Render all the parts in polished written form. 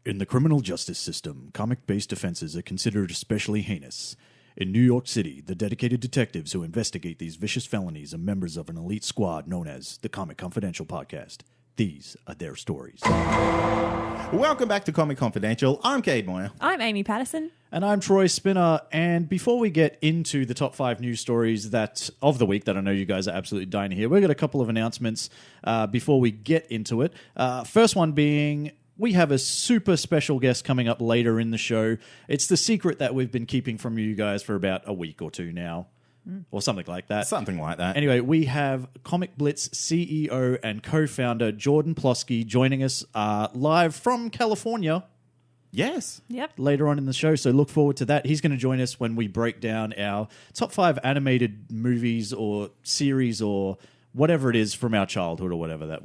In the criminal justice system, comic-based offenses are considered especially heinous. In New York City, the dedicated detectives who investigate these vicious felonies are members of an elite squad known as the Comic Confidential Podcast. These are their stories. Welcome back to Comic Confidential. I'm Cade Moyer. I'm Amy Patterson. And I'm Troy Spinner. And before we get into the top 5 news stories of the week that I know you guys are absolutely dying to hear, we've got a couple of announcements before we get into it. First one being, we have a super special guest coming up later in the show. It's the secret that we've been keeping from you guys for about a week or two now. Or something like that. Something like that. Anyway, we have ComicBlitz CEO and co-founder Jordan Plosky joining us live from California. Yes. Yep. Later on in the show, so look forward to that. He's going to join us when we break down our top 5 animated movies or series or whatever it is from our childhood or whatever that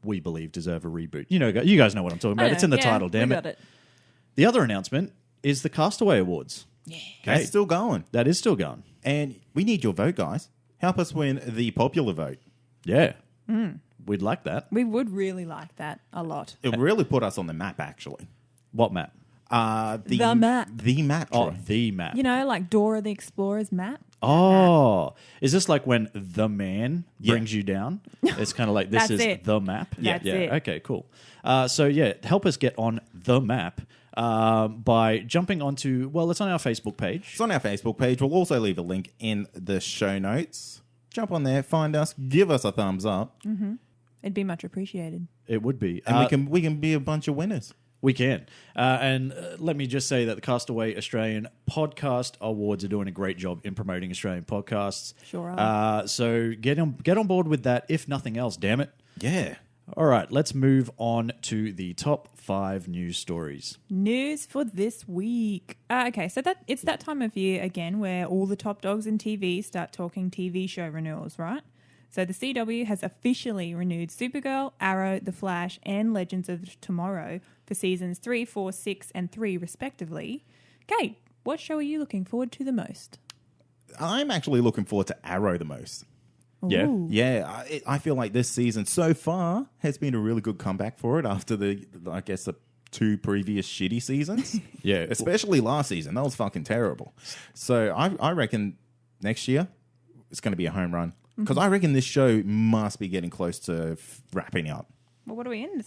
we believe deserve a reboot. You guys know what I'm talking about. It's in the title, damn it. The other announcement is the Castaway Awards. Yeah. That's still going. That is still going. And we need your vote, guys. Help us win the popular vote. Yeah. We'd like that. We would really like that a lot. It really put us on the map, actually. What map? The map. The map, Troy. Oh, the map. You know, like Dora the Explorer's map. Oh, is this like when the man brings you down? It's kind of like this That's is it. the map. That's it. Okay, cool. Help us get on the map by jumping onto, it's on our Facebook page. It's on our Facebook page. We'll also leave a link in the show notes. Jump on there, find us, give us a thumbs up. Mm-hmm. It'd be much appreciated. It would be. And we can be a bunch of winners. We can. And let me just say that the Castaway Australian Podcast Awards are doing a great job in promoting Australian podcasts. Sure are. So get on board with that, if nothing else, damn it. Yeah. All right, let's move on to the top 5 news stories. News for this week. Okay, so it's that time of year again where all the top dogs in TV start talking TV show renewals, right? So the CW has officially renewed Supergirl, Arrow, The Flash, and Legends of Tomorrow for seasons 3, 4, 6, and 3 respectively. Kate, what show are you looking forward to the most? I'm actually looking forward to Arrow the most. Yeah. Ooh. Yeah, I feel like this season so far has been a really good comeback for it after the 2 previous shitty seasons. Yeah. Especially last season. That was fucking terrible. So I reckon next year it's going to be a home run. Because I reckon this show must be getting close to wrapping up. Well, what are we in?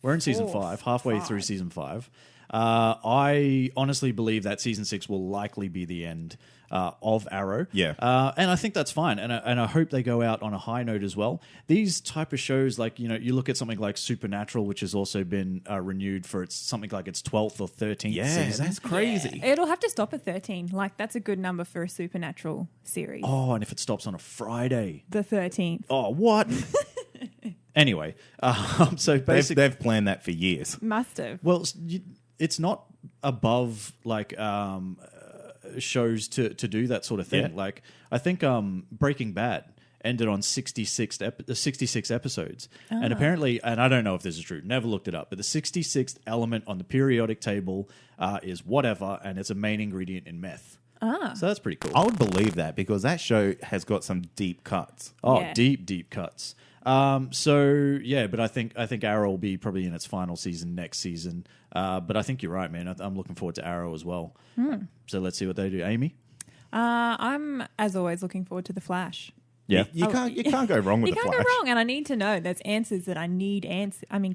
We're in season 5, halfway through season 5. I honestly believe that season 6 will likely be the end of Arrow. Yeah. And I think that's fine. And I hope they go out on a high note as well. These type of shows, like, you look at something like Supernatural, which has also been renewed for its 12th or 13th season. Yeah, that's crazy. Yeah. It'll have to stop at 13. Like, that's a good number for a Supernatural series. Oh, and if it stops on a Friday. The 13th. Oh, what? Anyway, so basically... They've planned that for years. Must have. Well, it's not above shows to do that sort of thing. Yeah. Like, I think Breaking Bad ended on 66 episodes. And apparently, and I don't know if this is true, never looked it up, but the 66th element on the periodic table is whatever, and it's a main ingredient in meth. So that's pretty cool. I would believe that because that show has got some deep cuts. Oh, Yeah. deep cuts. But I think Arrow will be probably in its final season next season. But I think you're right, man. I'm looking forward to Arrow as well. So let's see what they do. Amy? I'm, as always, looking forward to The Flash. Yeah. You can't go wrong with You The can't Flash. go wrong, and I need to know. There's answers that I need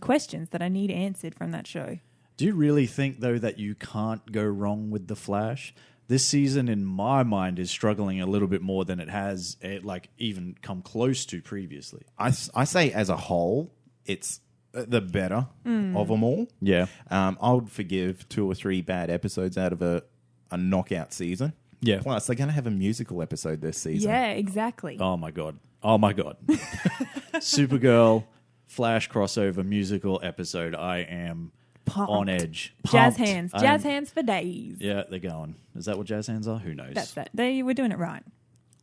questions that I need answered from that show. Do you really think, though, that you can't go wrong with The Flash? This season, in my mind, is struggling a little bit more than it has even come close to previously. I say as a whole, it's the better of them all. Yeah. I would forgive 2 or 3 bad episodes out of a knockout season. Yeah. Plus, they're going to have a musical episode this season. Yeah, exactly. Oh, my God. Supergirl, Flash crossover musical episode. I am... Pumped. On edge. Jazz Pumped. hands for days. Yeah, they're going. Is that what jazz hands are? Who knows? That's that. We're doing it right.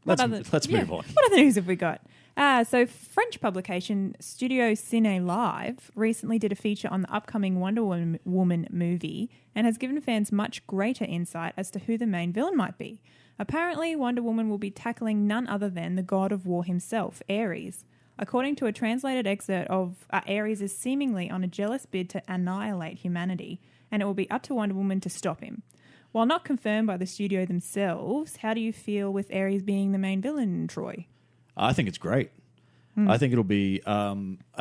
Let's move on. What other news have we got? So French publication Studio Ciné Live recently did a feature on the upcoming Wonder Woman movie and has given fans much greater insight as to who the main villain might be. Apparently, Wonder Woman will be tackling none other than the god of war himself, Ares. According to a translated excerpt of Ares is seemingly on a jealous bid to annihilate humanity, and it will be up to Wonder Woman to stop him. While not confirmed by the studio themselves, how do you feel with Ares being the main villain, Troy? I think it's great. I think it'll be. I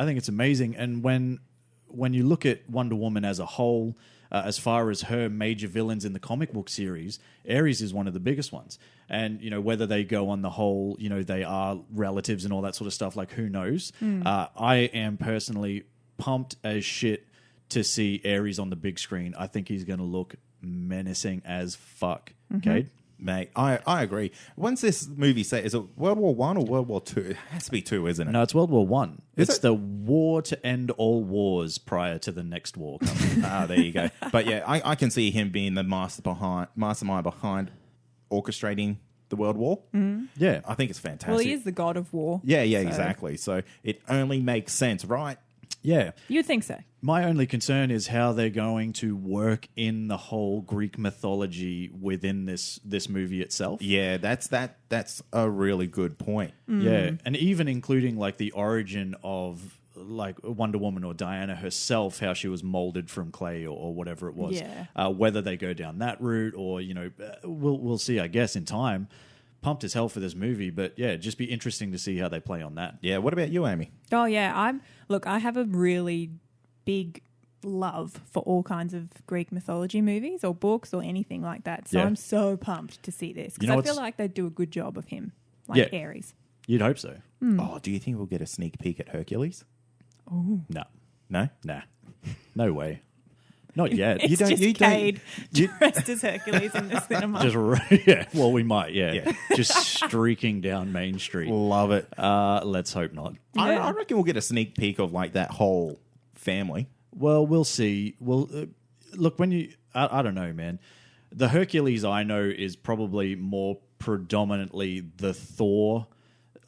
think it's amazing. And when you look at Wonder Woman as a whole, as far as her major villains in the comic book series, Ares is one of the biggest ones. And whether they go on the whole, they are relatives and all that sort of stuff. Like, who knows? I am personally pumped as shit to see Ares on the big screen. I think he's going to look menacing as fuck. Okay. Mate, I agree. When's this movie set? Is it World War One or World War Two? It has to be two, isn't it? No, it's World War One. Is It's it? the war to end all wars prior to the next war coming. There you go. But yeah, I can see him being the mastermind behind orchestrating the World War. Yeah. I think it's fantastic. Well, he is the god of war. Yeah, so exactly. So it only makes sense, right? Yeah. You'd think so. My only concern is how they're going to work in the whole Greek mythology within this movie itself. Yeah, that's a really good point. Yeah, and even including like the origin of like Wonder Woman or Diana herself, how she was molded from clay or whatever it was. Yeah. Whether they go down that route or we'll see. I guess in time. Pumped as hell for this movie, but yeah, it'd just be interesting to see how they play on that. Yeah, what about you, Amy? Oh yeah, I have a really big love for all kinds of Greek mythology movies or books or anything like that. So Yeah. I'm so pumped to see this because I feel like they do a good job of him, like Ares. You'd hope so. Oh, do you think we'll get a sneak peek at Hercules? No, No? no way. Not yet. It's just Cade dressed as Hercules in the cinema. Yeah. Well, we might. Yeah. Just streaking down Main Street. Love it. Let's hope not. I reckon we'll get a sneak peek of like that whole family. Well, we'll see. Well, look, I don't know, man. The Hercules I know is probably more predominantly the Thor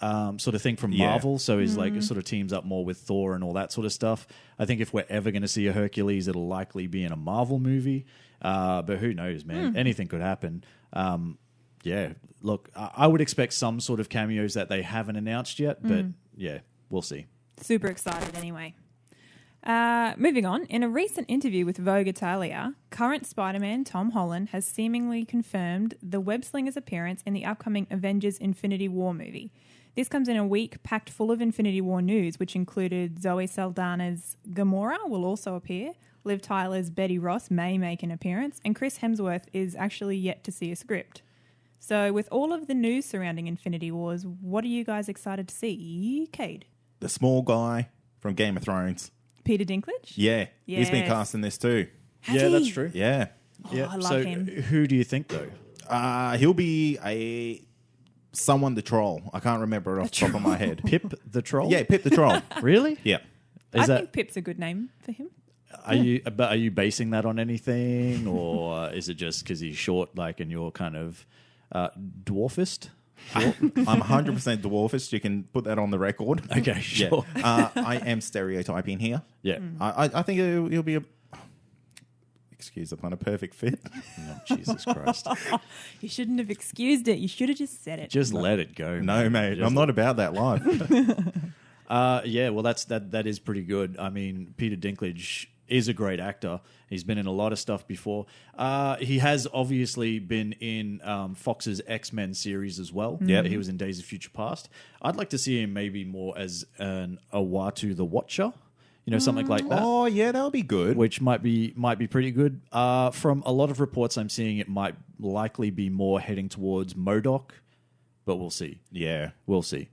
sort of thing from Marvel. So he's like sort of teams up more with Thor and all that sort of stuff. I think if we're ever going to see a Hercules, it'll likely be in a Marvel movie. But who knows, man? Anything could happen. Yeah, look, I would expect some sort of cameos that they haven't announced yet. But yeah, we'll see. Super excited anyway. Moving on, in a recent interview with Vogue Italia, current Spider-Man Tom Holland has seemingly confirmed the web-slinger's appearance in the upcoming Avengers Infinity War movie. This comes in a week packed full of Infinity War news, which included Zoe Saldana's Gamora will also appear, Liv Tyler's Betty Ross may make an appearance, and Chris Hemsworth is actually yet to see a script. So with all of the news surrounding Infinity Wars, what are you guys excited to see, Cade? The small guy from Game of Thrones. Peter Dinklage? Yeah, he's been Yes. cast in this too. Has yeah, he? that's true. Yeah. Oh, I love him. Who do you think, though? He'll be someone the troll. I can't remember it off the top of my head. Pip the Troll? Yeah, Pip the Troll. Really? Yeah. Is I that, think Pip's a good name for him. are you basing that on anything, or is it just because he's short, like, and you're kind of dwarfist? I'm 100% dwarfist. You can put that on the record. Okay, sure. Yeah. I am stereotyping here. Yeah. I think he'll be excuse the pun, a perfect fit. Oh, Jesus Christ. You shouldn't have excused it. You should have just said it. Just let it go. No, mate. Just I'm not about that life. yeah, well, that is pretty good. I mean, Peter Dinklage is a great actor. He's been in a lot of stuff before. He has obviously been in Fox's X-Men series as well. Yep. He was in Days of Future Past. I'd like to see him maybe more as an Uatu the Watcher, something like that. Oh, yeah, that'll be good. Which might be pretty good. From a lot of reports I'm seeing, it might likely be more heading towards MODOK, but we'll see. Yeah. We'll see.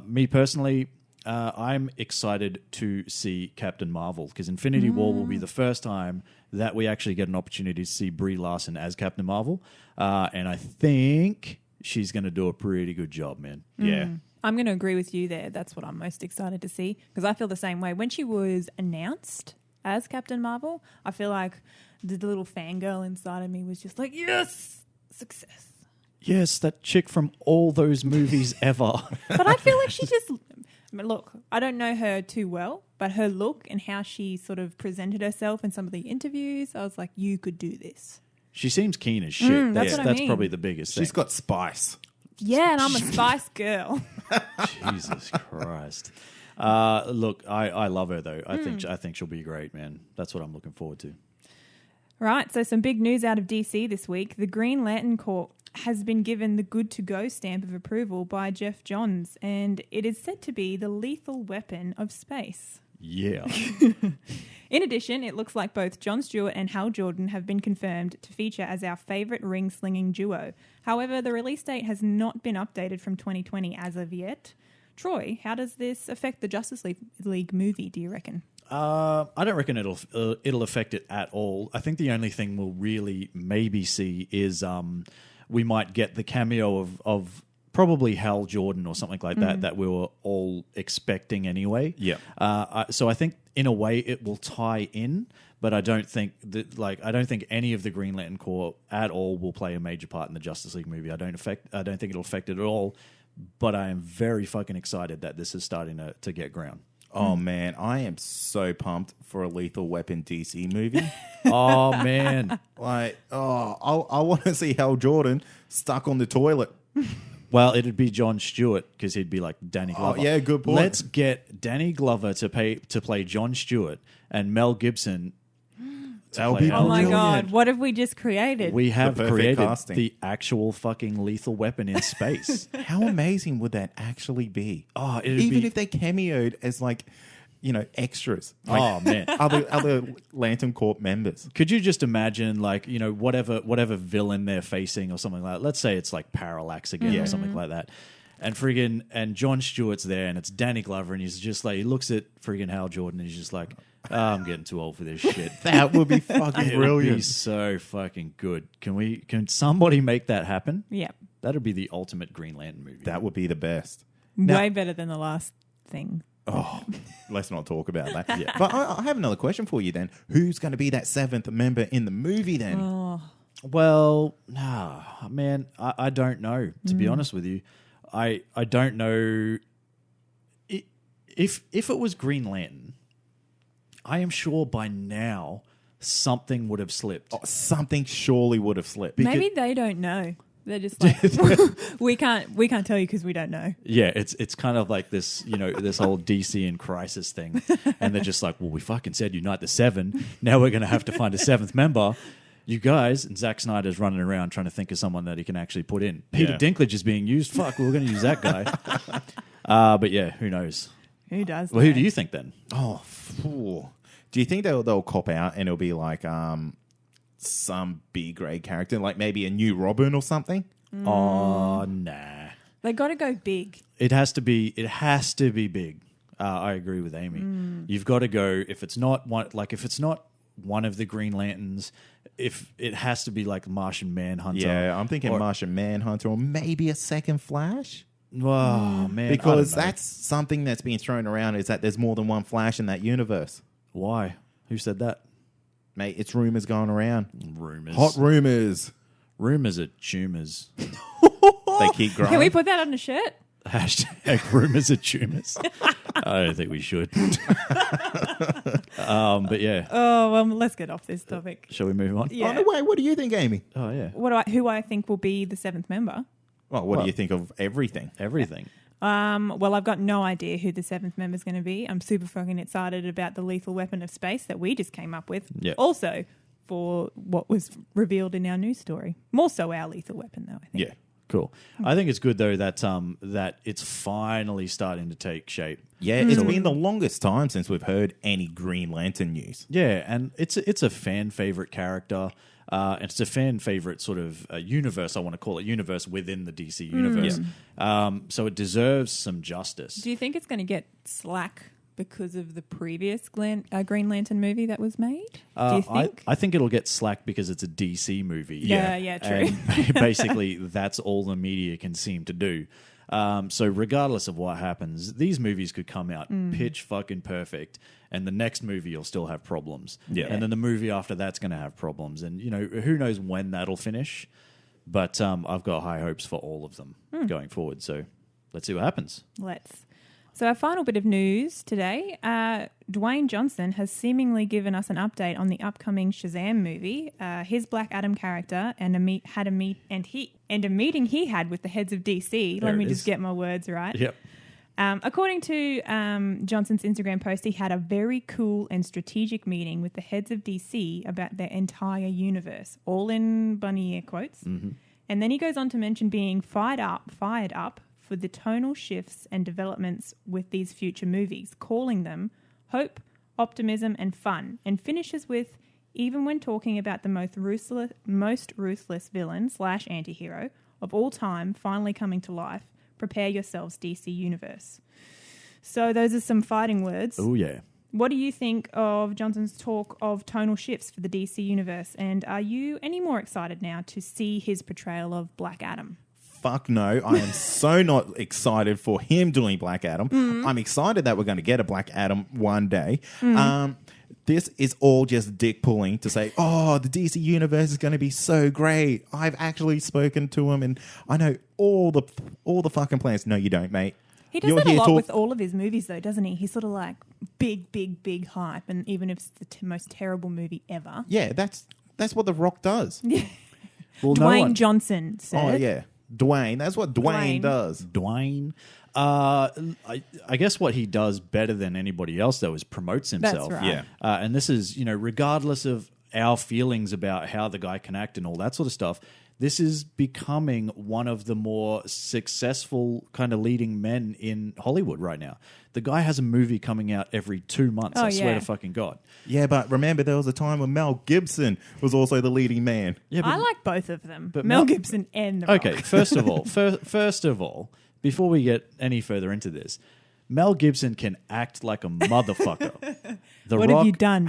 Me personally, I'm excited to see Captain Marvel because Infinity War will be the first time that we actually get an opportunity to see Brie Larson as Captain Marvel, and I think she's going to do a pretty good job, man. Yeah. I'm going to agree with you there. That's what I'm most excited to see because I feel the same way. When she was announced as Captain Marvel, I feel like the little fangirl inside of me was just like, yes, success. Yes, that chick from all those movies ever. But I feel like she just... Look, I don't know her too well, but her look and how she sort of presented herself in some of the interviews, I was like, you could do this. She seems keen as shit. That's what I mean. Probably the biggest thing. She's got spice. Yeah, and I'm a Spice Girl. Jesus Christ. Look, I love her though. I think she'll be great, man. That's what I'm looking forward to. Right, so some big news out of DC this week. The Green Lantern Corps has been given the good to go stamp of approval by Jeff Johns, and it is said to be the lethal weapon of space. Yeah. In addition, it looks like both Jon Stewart and Hal Jordan have been confirmed to feature as our favourite ring-slinging duo. However, the release date has not been updated from 2020 as of yet. Troy, how does this affect the Justice League movie, do you reckon? I don't reckon it'll affect it at all. I think the only thing we'll really maybe see is we might get the cameo of probably Hal Jordan or something like that we were all expecting anyway. Yeah. So I think in a way it will tie in, but I don't think any of the Green Lantern Corps at all will play a major part in the Justice League movie. I don't think it'll affect it at all. But I am very fucking excited that this is starting to get ground. Oh, man, I am so pumped for a Lethal Weapon DC movie. Oh, man. I want to see Hal Jordan stuck on the toilet. Well, it'd be Jon Stewart because he'd be like Danny Glover. Oh, yeah, good point. Let's get Danny Glover to play Jon Stewart and Mel Gibson. That would be Oh my brilliant. God, what have we just created? We have perfect created casting. the actual fucking lethal weapon in space. How amazing would that actually be? Oh, it'd Even be... if they cameoed as extras. Oh, man. Other Lantern Corps members. Could you just imagine, whatever villain they're facing or something like that? Let's say it's like Parallax again or something like that. And Jon Stewart's there and it's Danny Glover and he's just like, he looks at friggin' Hal Jordan and he's just like, I'm getting too old for this shit. That would be fucking It would be brilliant. so fucking good. Can somebody make that happen? Yeah. That'd be the ultimate Green Lantern movie. That would be the best. Way better than the last thing. Oh, let's not talk about that. Yeah. But I have another question for you then. Who's going to be that seventh member in the movie then? Oh. Well, nah, man, I don't know, to be honest with you. I don't know. If it was Green Lantern, I am sure by now something would have slipped. Oh, something surely would have slipped. Maybe they don't know. They're just like, we can't tell you because we don't know. Yeah, it's kind of like this, this whole DC and Crisis thing. And they're just like, well, we fucking said unite the seven. Now we're going to have to find a seventh member. You guys, and Zack Snyder's running around trying to think of someone that he can actually put in. Peter Dinklage is being used. Fuck, we're going to use that guy. But yeah, who knows? Who does? Well, who do you think then? Oh, phew. Do you think they'll cop out and it'll be like some B-grade character, like maybe a new Robin or something? Oh, nah. They got to go big. It has to be big. I agree with Amy. You've got to go, if it's not one of the Green Lanterns, if it has to be like Martian Manhunter. Yeah, I'm thinking Martian Manhunter or maybe a second Flash. Oh, man. Because I don't know. that's something that's being thrown around is that there's more than one Flash in that universe. Why? Who said that? Mate, it's rumors going around. Rumors. Hot rumors. Rumors are tumors. They keep growing. Can we put that on a shirt? Hashtag rumors are tumors. I don't think we should. But yeah. Oh, well, let's get off this topic. Shall we move on? Yeah. Oh, no way. What do you think, Amy? Oh, yeah. Who I think will be the seventh member? Well, what do you think of everything? Everything. Well, I've got no idea who the seventh member is going to be. I'm super fucking excited about the lethal weapon of space that we just came up with. Yeah. Also, for what was revealed in our news story. More so our lethal weapon, though, I think. Yeah. Cool. I think it's good though that it's finally starting to take shape. Yeah, it's been the longest time since we've heard any Green Lantern news. Yeah, and it's a fan favorite character. And it's a fan favorite sort of universe. I want to call it universe within the DC universe. So it deserves some justice. Do you think it's going to get slack because of the previous Green Lantern movie that was made? Do you think? I think it'll get slack because it's a DC movie. Yeah, true. And basically, that's all the media can seem to do. So regardless of what happens, these movies could come out pitch fucking perfect, and the next movie will still have problems. Yeah. And then the movie after that's going to have problems. And, who knows when that'll finish. But I've got high hopes for all of them going forward. So let's see what happens. Let's. So our final bit of news today, Dwayne Johnson has seemingly given us an update on the upcoming Shazam movie. His Black Adam character and a meeting he had with the heads of DC. There Let me it just is. get my words right. Yep. According to Johnson's Instagram post, he had a very cool and strategic meeting with the heads of DC about their entire universe, all in bunny ear quotes. Mm-hmm. And then he goes on to mention being fired up for the tonal shifts and developments with these future movies, calling them hope, optimism, and fun, and finishes with, even when talking about the most ruthless villain / anti-hero of all time finally coming to life, prepare yourselves, DC Universe. So those are some fighting words. Oh, yeah. What do you think of Johnson's talk of tonal shifts for the DC Universe? And are you any more excited now to see his portrayal of Black Adam? Fuck no. I am so not excited for him doing Black Adam. I'm excited that we're going to get a Black Adam one day. This is all just dick pulling to say, oh, the DC Universe is going to be so great. I've actually spoken to him and I know all the fucking plans. No, you don't, mate. He does that a lot with all of his movies, though, doesn't he? He's sort of like big hype, and even if it's the most terrible movie ever. Yeah, that's what The Rock does. Well, Dwayne Johnson said. Oh, yeah. Dwayne. That's what Dwayne does. Dwayne. I guess what he does better than anybody else, though, is promotes himself. That's right. Yeah. And this is, regardless of our feelings about how the guy can act and all that sort of stuff, this is becoming one of the more successful kind of leading men in Hollywood right now. The guy has a movie coming out every 2 months. I swear to fucking God. Yeah, but remember, there was a time when Mel Gibson was also the leading man. Yeah, I like both of them, but Mel Gibson and The Rock. Okay, first of all, before we get any further into this, Mel Gibson can act like a motherfucker. The What Rock have you done?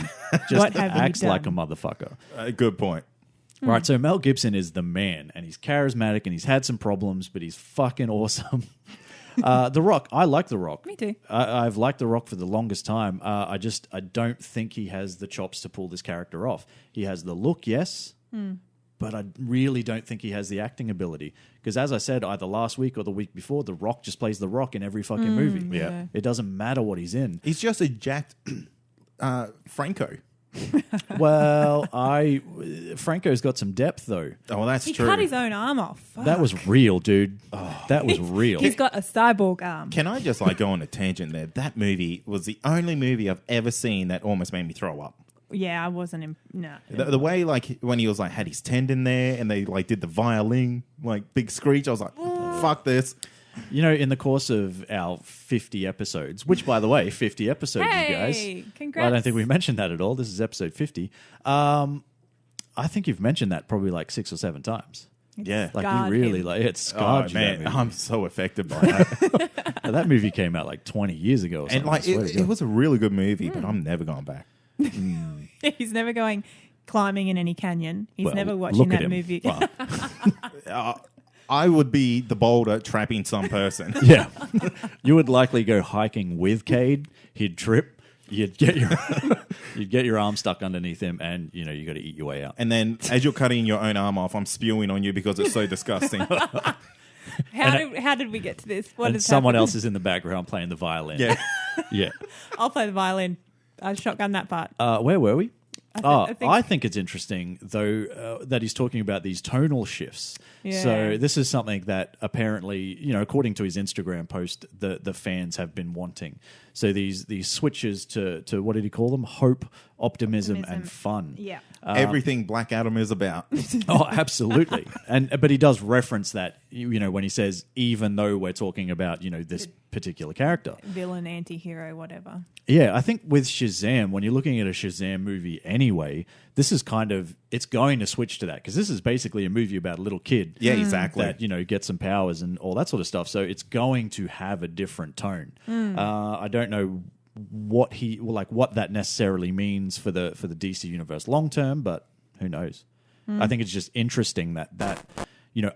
just What have you acts done? like a motherfucker. Good point. Right, so Mel Gibson is the man, and he's charismatic, and he's had some problems, but he's fucking awesome. The Rock, I like The Rock. Me too. I've liked The Rock for the longest time. I don't think he has the chops to pull this character off. He has the look, yes, but I really don't think he has the acting ability. Because as I said, either last week or the week before, The Rock just plays The Rock in every fucking movie. Yeah. It doesn't matter what he's in. He's just a jacked Franco. Well, Franco's got some depth, though. Oh, well, that's He true. cut his own arm off. Fuck. That was real, dude. That was real. He's got a cyborg arm. Can I just go on a tangent there? That movie was the only movie I've ever seen that almost made me throw up. Yeah, I wasn't. No. The way when he was had his tendon there and they did the violin big screech, I was like, fuck this. In the course of our 50 episodes, which, by the way, 50 episodes, you guys. Congrats. Well, I don't think we mentioned that at all. This is episode 50. I think you've mentioned that probably 6 or 7 times. Yeah. You Scarred really, him. it's scarred you, man, that movie. I'm so affected by that. That movie came out 20 years ago or And something. I swear to it God. was a really good movie, but I'm never going back. He's never going climbing in any canyon. He's Well, never watching look at that him. movie. Well, I would be the boulder trapping some person. Yeah. You would likely go hiking with Cade. He'd trip. You'd get your arm stuck underneath him, and you got to eat your way out. And then as you're cutting your own arm off, I'm spewing on you because it's so disgusting. How did we get to this? What And has someone happened? else is in the background playing the violin. Yeah. Yeah. I'll play the violin. I shotgun that part. Where were we? I think- I think it's interesting, though, that he's talking about these tonal shifts. Yeah. So this is something that apparently, according to his Instagram post, the fans have been wanting. So these switches to what did he call them? Hope, optimism. And fun. Yeah. Everything Black Adam is about. Oh, absolutely. But he does reference that, when he says, even though we're talking about, this particular character. Villain, anti-hero, whatever. Yeah, I think with Shazam, when you're looking at a Shazam movie anyway, this is it's going to switch to that because this is basically a movie about a little kid. Yeah, exactly. That, gets some powers and all that sort of stuff. So it's going to have a different tone. I don't know what what that necessarily means for the DC universe long term, but who knows? I think it's just interesting that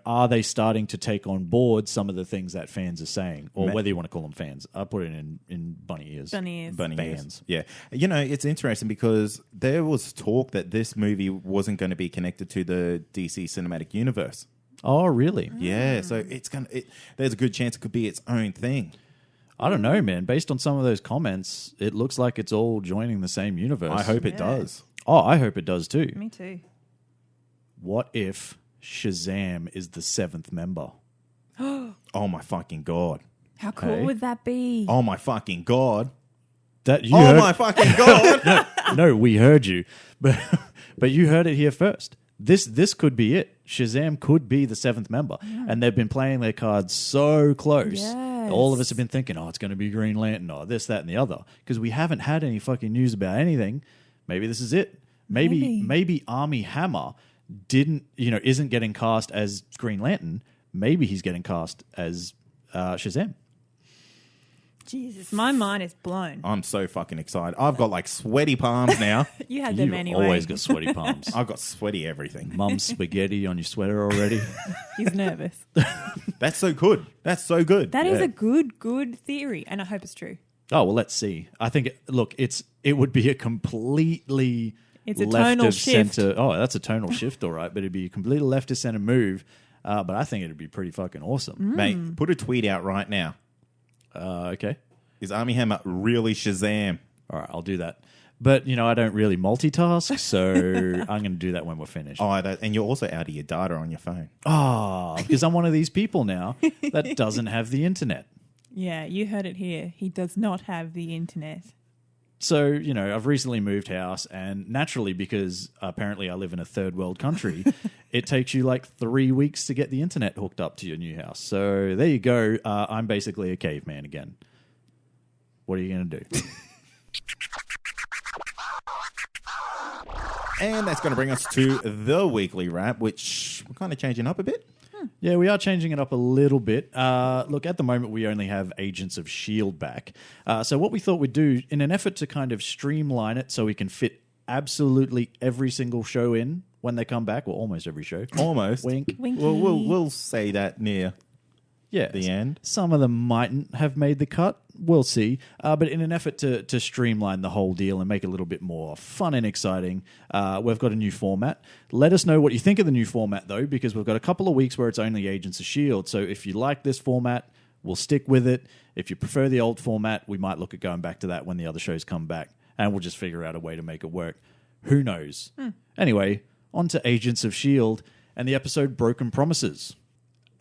are they starting to take on board some of the things that fans are saying, or whether you want to call them fans? I'll put it in bunny ears. Bunny ears. Bunny Fans. ears. Yeah. It's interesting because there was talk that this movie wasn't going to be connected to the DC cinematic universe. Oh, really? Yeah, so there's a good chance it could be its own thing. I don't know, man. Based on some of those comments, it looks like it's all joining the same universe. I hope it does. Oh, I hope it does too. Me too. What if Shazam is the 7th member? Oh my fucking God. How cool Hey. would that be? Oh my fucking God. That you Oh heard- my fucking God. No, we heard you, but you heard it here first. This could be it. Shazam could be the 7th member, and they've been playing their cards so close. Yes. All of us have been thinking, "Oh, it's going to be Green Lantern, or this, that, and the other," because we haven't had any fucking news about anything. Maybe this is it. Maybe Armie Hammer isn't getting cast as Green Lantern. Maybe he's getting cast as Shazam. Jesus, my mind is blown. I'm so fucking excited. I've got like sweaty palms now. You had them You've anyway. always got sweaty palms. I've got sweaty everything. Mum's spaghetti on your sweater already. He's nervous. That's so good. That's so good. That is Yeah. a good theory, and I hope it's true. Oh, well, let's see. I think, it would be a completely It's a left tonal of shift. center. Oh, that's a tonal shift, all right. But it'd be a completely left of center move. But I think it'd be pretty fucking awesome. Mate, put a tweet out right now. Okay. Is Armie Hammer really Shazam? All right, I'll do that. But, I don't really multitask, so I'm going to do that when we're finished. And you're also out of your data on your phone. Because I'm one of these people now that doesn't have the internet. Yeah, you heard it here. He does not have the internet. So, I've recently moved house, and naturally, because apparently I live in a third world country, it takes you like 3 weeks to get the internet hooked up to your new house. So there you go. I'm basically a caveman again. What are you going to do? And that's going to bring us to the weekly wrap, which we're kind of changing up a bit. Yeah, we are changing it up a little bit. Look, at the moment, we only have Agents of S.H.I.E.L.D. back. So what we thought we'd do, in an effort to kind of streamline it so we can fit absolutely every single show in when they come back, or almost every show. Almost. Wink. Winky. We'll say that near Yeah. the end. Some of them mightn't have made the cut. We'll see. But in an effort to streamline the whole deal and make it a little bit more fun and exciting, we've got a new format. Let us know what you think of the new format, though, because we've got a couple of weeks where it's only Agents of S.H.I.E.L.D. So if you like this format, we'll stick with it. If you prefer the old format, we might look at going back to that when the other shows come back, and we'll just figure out a way to make it work. Who knows? Anyway, on to Agents of S.H.I.E.L.D. and the episode Broken Promises.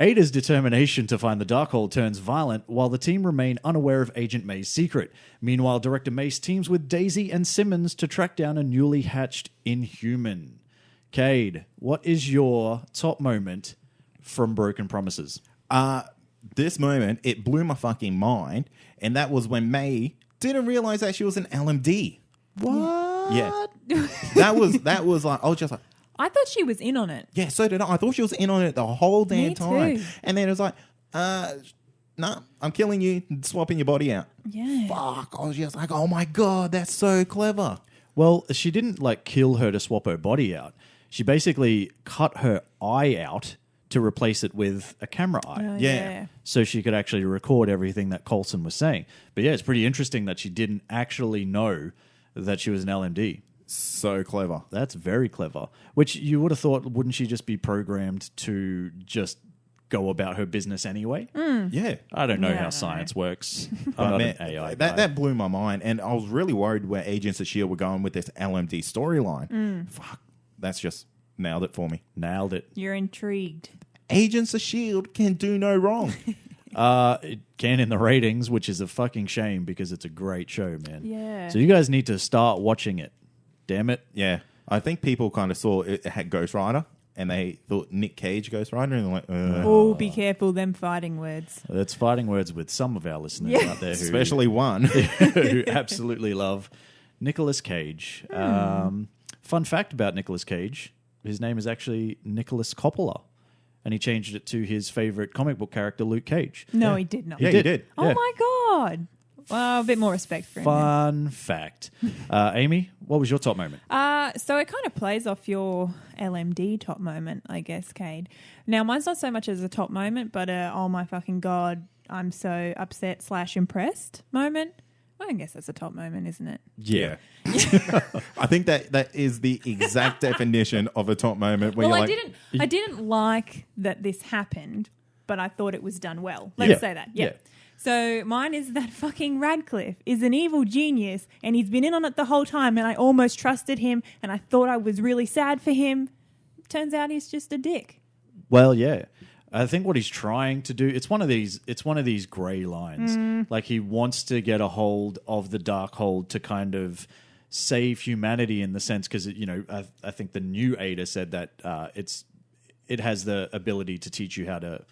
Ada's determination to find the Darkhold turns violent while the team remain unaware of Agent May's secret. Meanwhile, Director Mace teams with Daisy and Simmons to track down a newly hatched Inhuman. Cade, what is your top moment from Broken Promises? This moment, it blew my fucking mind, and that was when May didn't realize that she was an LMD. What? Yeah. that was like, I was just like, I thought she was in on it. yeah, so did I. I thought she was in on it the whole damn Me time. too. And then it was like, no, I'm killing you, swapping your body out. Yeah. Fuck. I was just like, oh my God, that's so clever. Well, she didn't kill her to swap her body out. She basically cut her eye out to replace it with a camera eye. Oh, Yeah. So she could actually record everything that Coulson was saying. But yeah, it's pretty interesting that she didn't actually know that she was an LMD. So clever. That's very clever. Which you would have thought, wouldn't she just be programmed to just go about her business anyway? Yeah. I don't know Yeah, I how don't science works. I'm But not man, an AI guy. that blew my mind. And I was really worried where Agents of S.H.I.E.L.D. were going with this LMD storyline. Fuck. That's just nailed it for me. Nailed it. You're intrigued. Agents of S.H.I.E.L.D. can do no wrong. It can in the ratings, which is a fucking shame because it's a great show, man. Yeah. So you guys need to start watching it. Damn it. Yeah. I think people kind of saw it had Ghost Rider and they thought Nick Cage Ghost Rider and they're like, Oh, be careful, them fighting words. That's fighting words with some of our listeners out there who, especially one. who absolutely love Nicolas Cage. Fun fact about Nicolas Cage, his name is actually Nicholas Coppola. And he changed it to his favorite comic book character, Luke Cage. No, he did not. Yeah, you did. Oh Yeah. my God. Well, a bit more respect for him. then. Fun fact. Amy, what was your top moment? So it kind of plays off your LMD top moment, I guess, Cade. Now, mine's not so much as a top moment, but oh my fucking God, I'm so upset / impressed moment. Well, I guess that's a top moment, isn't it? Yeah. I think that is the exact definition of a top moment where Well, you're I like, didn't like that this happened, but I thought it was done well. Let's Yeah. say that. Yeah. Yeah. So mine is that fucking Radcliffe is an evil genius and he's been in on it the whole time and I almost trusted him and I thought I was really sad for him. Turns out he's just a dick. Well, yeah. I think what he's trying to do, it's one of these grey lines. Like he wants to get a hold of the Darkhold to kind of save humanity in the sense, because, you know, I think the new Ada said that it has the ability to teach you how to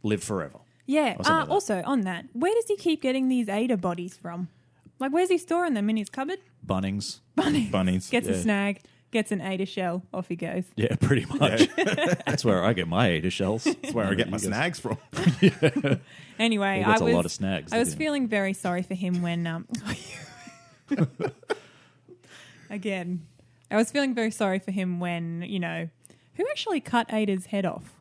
live forever. Yeah. Or something like that. Also, on that, where does he keep getting these Ada bodies from? Like, where's he storing them? In his cupboard? Bunnings. Bunnies. Gets a snag, gets an Ada shell, off he goes. Yeah, pretty much. That's where I get my Ada shells. That's where I get my snags from. Anyway, That's a lot of snags. I was feeling very sorry for him when... Again, I was feeling very sorry for him when, you know... Who actually cut Ada's head off?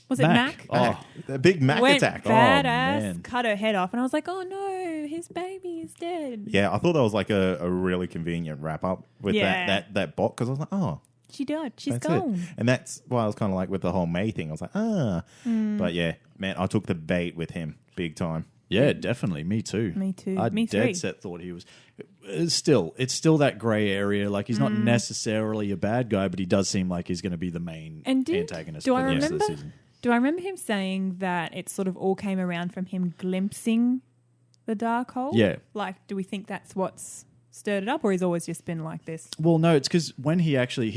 Was it Mac? Oh, A big Mac Went attack. badass, man. cut her head off. And I was like, oh no, his baby is dead. Yeah, I thought that was like a really convenient wrap up with that bot, because I was like, oh, She died. She's that's gone. it. And that's why I was kind of like with the whole May thing. I was like, But yeah, man, I took the bait with him big time. yeah, definitely. Me too. Me too. I Me dead three. set thought he was. It's still that grey area. Like he's not necessarily a bad guy, but he does seem like he's going to be the main antagonist for the rest of the season. Do I remember him saying that it sort of all came around from him glimpsing the Darkhold? Yeah. Like, do we think that's what's stirred it up, or he's always just been like this? Well, no, it's because when he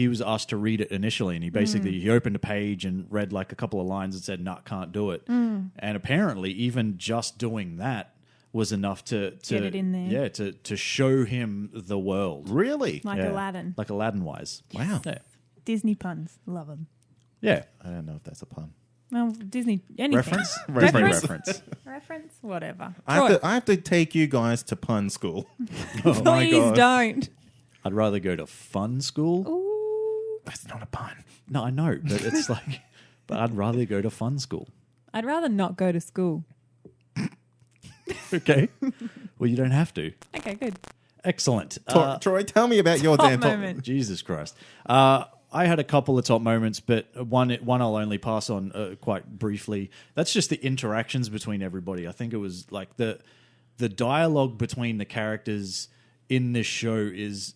was asked to read it initially, and he basically he opened a page and read like a couple of lines and said, "No, can't do it." And apparently, even just doing that was enough to Get it in there. Yeah, to show him the world, Really? Like Yeah. Aladdin. like Aladdin wise. Wow. Yeah, Disney puns. Love them. yeah. I don't know if that's a pun. Well, Disney, anything. Reference, Reference? Reference? Whatever. Troy, I have to take you guys to pun school. please don't. I'd rather go to fun school. Ooh. That's not a pun. No, I know, but it's like, but I'd rather go to fun school. I'd rather not go to school. Okay. Well, you don't have to. Okay, good. Excellent. Troy, tell me about your Top damn moment. Jesus Christ. I had a couple of top moments, but one I'll only pass on quite briefly. That's just the interactions between everybody. I think it was like the dialogue between the characters in this show is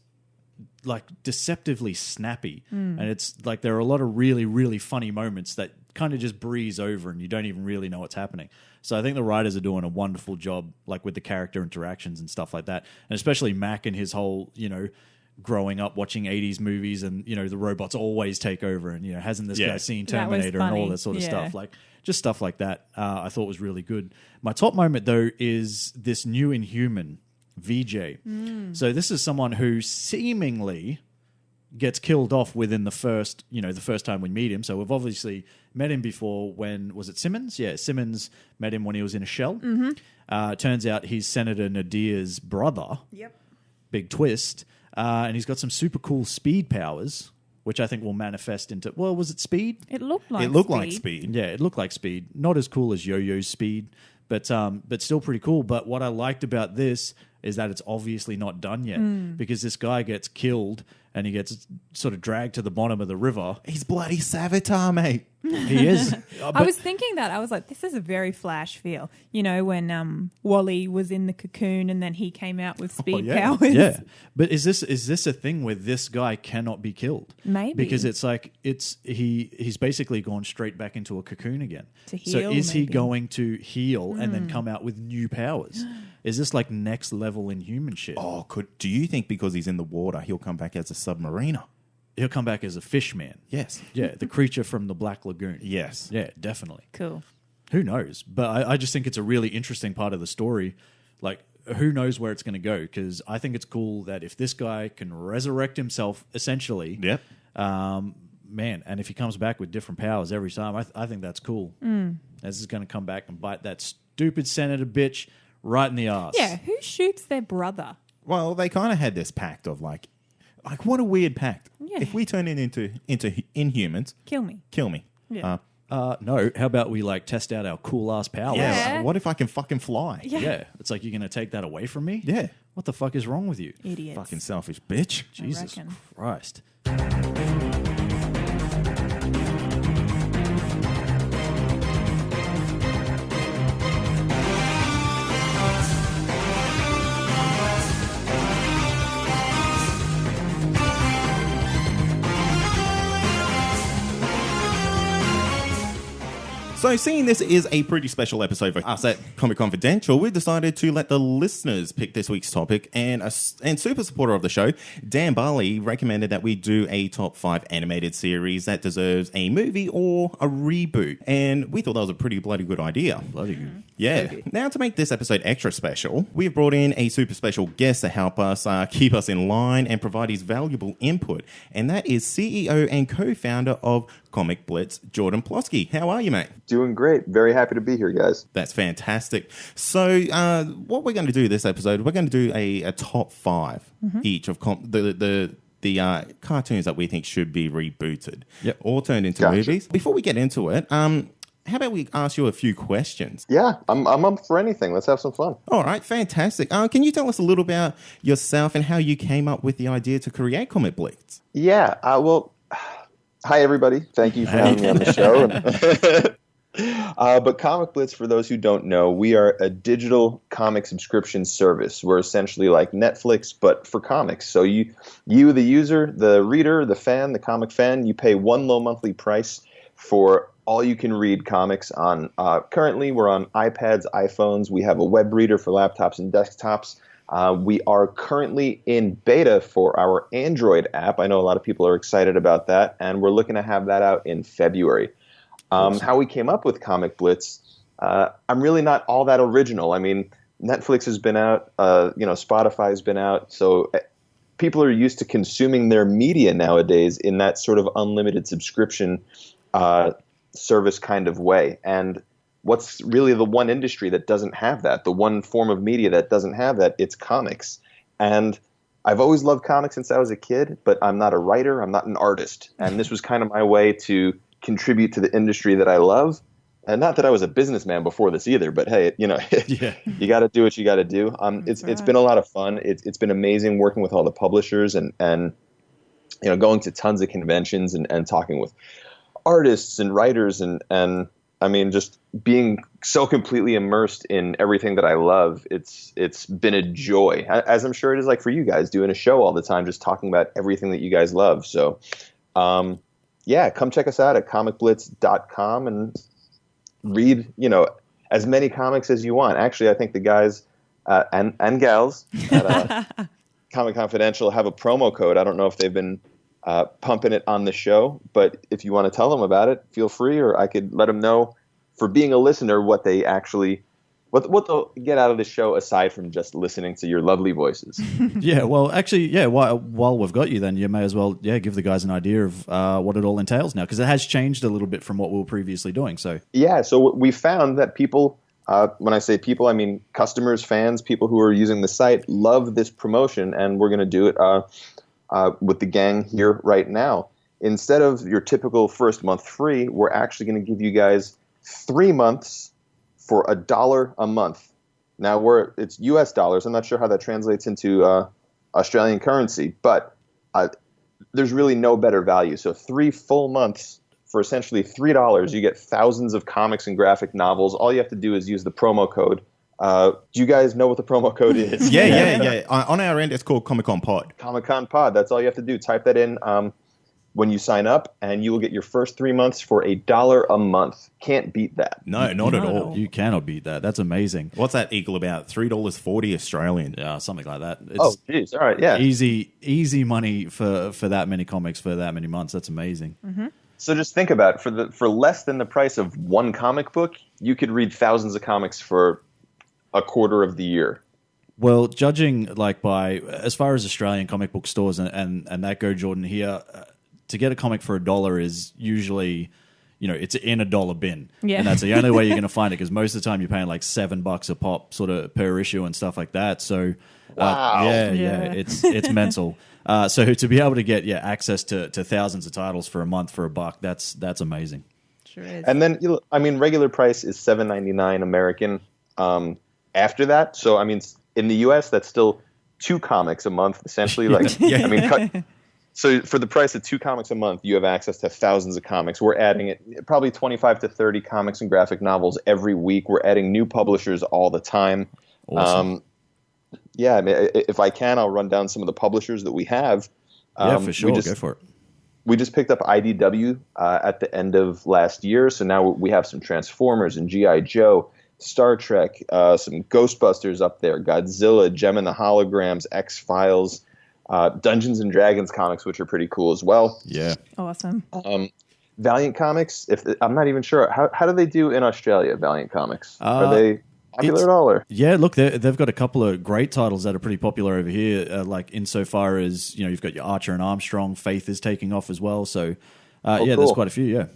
like deceptively snappy. And it's like there are a lot of really, really funny moments that kind of just breeze over and you don't even really know what's happening. So I think the writers are doing a wonderful job like with the character interactions and stuff like that. And especially Mac and his whole, you know, growing up watching 80s movies and, you know, the robots always take over and, you know, hasn't this guy seen That was Terminator and all funny. that sort of Yeah. stuff. Like just stuff like that I thought was really good. My top moment, though, is this new Inhuman, VJ. So this is someone who seemingly gets killed off within the first time we meet him. So we've obviously met him before when, was it Simmons? Yeah, Simmons met him when he was in a shell. Turns out he's Senator Nadir's brother. Yep. Big twist. And he's got some super cool speed powers, which I think will manifest into, well, was it speed? It looked like like speed. Yeah, it looked like speed. Not as cool as Yo-Yo's speed, but still pretty cool. But what I liked about this is that it's obviously not done yet because this guy gets killed and he gets sort of dragged to the bottom of the river. He's bloody Savitar, mate. He is. I was thinking that. I was like, this is a very Flash feel. You know, when Wally was in the cocoon and then he came out with speed powers. Yeah, but is this a thing where this guy cannot be killed? Maybe. Because it's like he's basically gone straight back into a cocoon again. To So heal, is he maybe. going to heal and then come out with new powers? Is this like next level Inhuman shit? Oh, do you think because he's in the water, he'll come back as a submariner? He'll come back as a fish man. Yes. Yeah, the creature from the Black Lagoon. Yes. Yeah, definitely. Cool. Who knows? But I just think it's a really interesting part of the story. Like, who knows where it's going to go? Because I think it's cool that if this guy can resurrect himself, essentially, Yep. man, and if he comes back with different powers every time, I think that's cool. This is going to come back and bite that stupid senator bitch right in the ass. Yeah, who shoots their brother? Well, they kind of had this pact of like what a weird pact. Yeah. If we turn it into Inhumans, Kill me. kill me. Yeah. No, how about we like test out our cool ass powers? Yeah. What if I can fucking fly? Yeah. It's like you're going to take that away from me? Yeah. What the fuck is wrong with you? Idiots. Fucking selfish bitch. Jesus reckon. Christ. So seeing this is a pretty special episode for us at Comic Confidential, we decided to let the listeners pick this week's topic, and super supporter of the show, Dan Barley, recommended that we do a top 5 animated series that deserves a movie or a reboot. And we thought that was a pretty bloody good idea. Bloody good. Yeah. Now, to make this episode extra special, we've brought in a super special guest to help us keep us in line and provide his valuable input. And that is CEO and co-founder of ComicBlitz, Jordan Plosky. How are you, mate? Doing great. Very happy to be here, guys. That's fantastic. So what we're going to do this episode, we're going to do a top 5 each of the cartoons that we think should be rebooted. Yep. Or turned into movies. Before we get into it, how about we ask you a few questions? Yeah, I'm up for anything. Let's have some fun. All right, fantastic. Can you tell us a little about yourself and how you came up with the idea to create ComicBlitz? Yeah, well, hi, everybody. Thank you for having me on the show. But ComicBlitz, for those who don't know, we are a digital comic subscription service. We're essentially like Netflix, but for comics. So you, the user, the reader, the fan, the comic fan, you pay one low monthly price for all you can read comics on. Currently, we're on iPads, iPhones. We have a web reader for laptops and desktops. We are currently in beta for our Android app. I know a lot of people are excited about that, and we're looking to have that out in February. How we came up with ComicBlitz, I'm really not all that original. I mean, Netflix has been out, Spotify's been out, so people are used to consuming their media nowadays in that sort of unlimited subscription service kind of way. And what's really the one industry that doesn't have that, the one form of media that doesn't have that, it's comics. And I've always loved comics since I was a kid, but I'm not a writer, I'm not an artist. And this was kind of my way to contribute to the industry that I love. And not that I was a businessman before this either, but hey, you got to do what you got to do. It's been a lot of fun. It's been amazing working with all the publishers and going to tons of conventions and talking with artists and writers and I mean, just being so completely immersed in everything that I love. It's been a joy, as I'm sure it is like for you guys doing a show all the time, just talking about everything that you guys love. So, come check us out at comicblitz.com and read, as many comics as you want. Actually, I think the guys and gals at Comic Confidential have a promo code. I don't know if they've been pumping it on the show, but if you want to tell them about it, feel free, or I could let them know for being a listener what they actually what they'll get out of the show aside from just listening to your lovely voices. Yeah, well, actually, yeah, while we've got you, then you may as well, give the guys an idea of what it all entails now, because it has changed a little bit from what we were previously doing. So we found that people, when I say people, I mean customers, fans, people who are using the site, love this promotion, and we're going to do it with the gang here right now. Instead of your typical first month free, we're actually going to give you guys 3 months for $1 a month. Now it's US dollars. I'm not sure how that translates into Australian currency, but there's really no better value. So 3 full months for essentially $3, you get thousands of comics and graphic novels. All you have to do is use the promo code. Do you guys know what the promo code is? Yeah. On our end, it's called Comic-Con Pod. Comic-Con Pod. That's all you have to do. Type that in when you sign up, and you will get your first 3 months for $1 a month. Can't beat that. No, not at all. You cannot beat that. That's amazing. What's that equal about? $3.40 Australian. Yeah, something like that. Oh, geez. All right, yeah. Easy money for that many comics for that many months. That's amazing. Mm-hmm. So just think about it. For less than the price of one comic book, you could read thousands of comics for a quarter of the year. Well, judging by as far as Australian comic book stores and that go, Jordan, here, to get a comic for $1 is usually, it's in a dollar bin. Yeah. And that's the only way you're going to find it, because most of the time you're paying like $7 a pop sort of per issue and stuff like that. So, wow. It's mental. So to be able to get access to thousands of titles for a month for $1, that's amazing. Sure is. And then, regular price is $7.99 American after that. So, in the U.S., that's still 2 comics a month, essentially. So for the price of 2 comics a month, you have access to thousands of comics. We're adding probably 25 to 30 comics and graphic novels every week. We're adding new publishers all the time. Awesome. If I can, I'll run down some of the publishers that we have. For sure. Go for it. we just picked up IDW at the end of last year, so now we have some Transformers and G.I. Joe, Star Trek, some Ghostbusters up there, Godzilla, Gem and the Holograms, X-Files, Dungeons and Dragons comics, which are pretty cool as well. Yeah. Awesome. Valiant Comics, I'm not even sure. How do they do in Australia, Valiant Comics? Are they popular at all? Or? Yeah, look, they've got a couple of great titles that are pretty popular over here, like insofar as, you've got your Archer and Armstrong. Faith is taking off as well. So, cool. There's quite a few, yeah.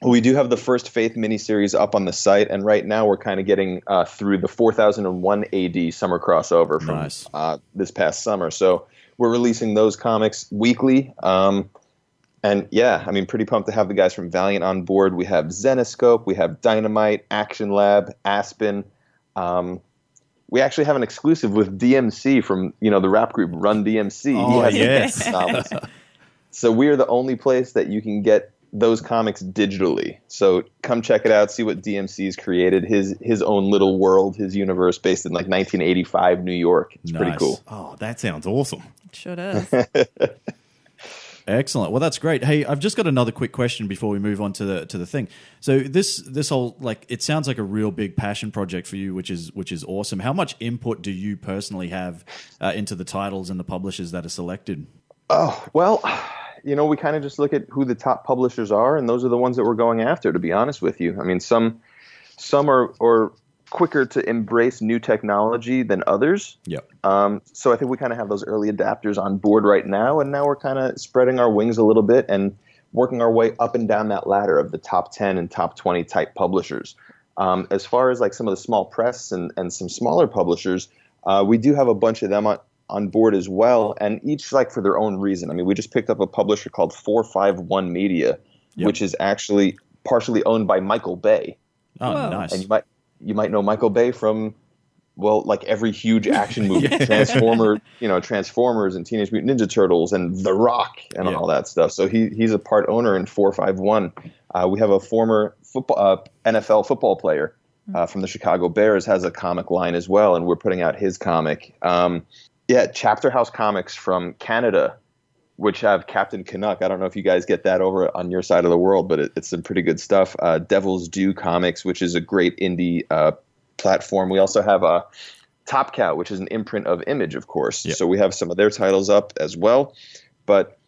We do have the first Faith miniseries up on the site, and right now we're kind of getting through the 4001 AD summer crossover from this past summer. So we're releasing those comics weekly. And yeah, I mean, pretty pumped to have the guys from Valiant on board. We have Zenoscope, we have Dynamite, Action Lab, Aspen. We actually have an exclusive with DMC from, the rap group Run DMC. Oh, yes. So we are the only place that you can get those comics digitally. So come check it out, see what DMC's created, his own little world, his universe based in like 1985 New York. It's pretty cool. Oh, that sounds awesome. It sure does. Excellent. Well, that's great. Hey, I've just got another quick question before we move on to the thing. So this whole, like, it sounds like a real big passion project for you, which is awesome. How much input do you personally have into the titles and the publishers that are selected? Oh, well, we kind of just look at who the top publishers are, and those are the ones that we're going after, to be honest with you. I mean, some are quicker to embrace new technology than others. Yep. So I think we kind of have those early adapters on board right now, and now we're kind of spreading our wings a little bit and working our way up and down that ladder of the top 10 and top 20 type publishers. As far as like some of the small press and some smaller publishers, we do have a bunch of them on board as well, and each like for their own reason. I mean, we just picked up a publisher called 451 Media, which is actually partially owned by Michael Bay. Oh, Whoa. Nice. And you might know Michael Bay from, well, like every huge action movie, Transformers and Teenage Mutant Ninja Turtles and The Rock and all that stuff. So he's a part owner in 451. We have a former NFL football player from the Chicago Bears has a comic line as well, and we're putting out his comic. Chapter House Comics from Canada, which have Captain Canuck. I don't know if you guys get that over on your side of the world, but it's some pretty good stuff. Devil's Due Comics, which is a great indie platform. We also have Top Cow, which is an imprint of Image, of course. Yep. So we have some of their titles up as well. But